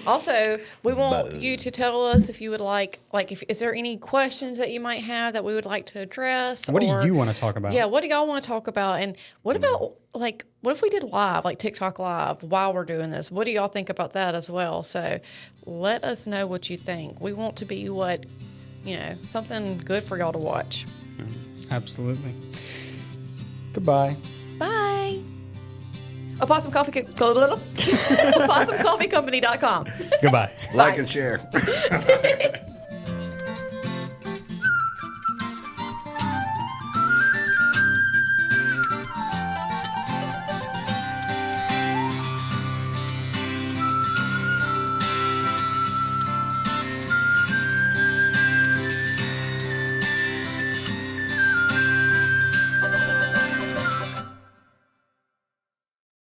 Also, we want you to tell us if you would like if is there any questions that you might have that we would like to address? What or, do you want to talk about? Yeah, what do y'all want to talk about? And what about what if we did live, like TikTok live while we're doing this? What do y'all think about that as well? So let us know what you think. We want to be something good for y'all to watch. Absolutely. Goodbye. Bye. ApossumCoffeeCompany.com. Goodbye. Like and share.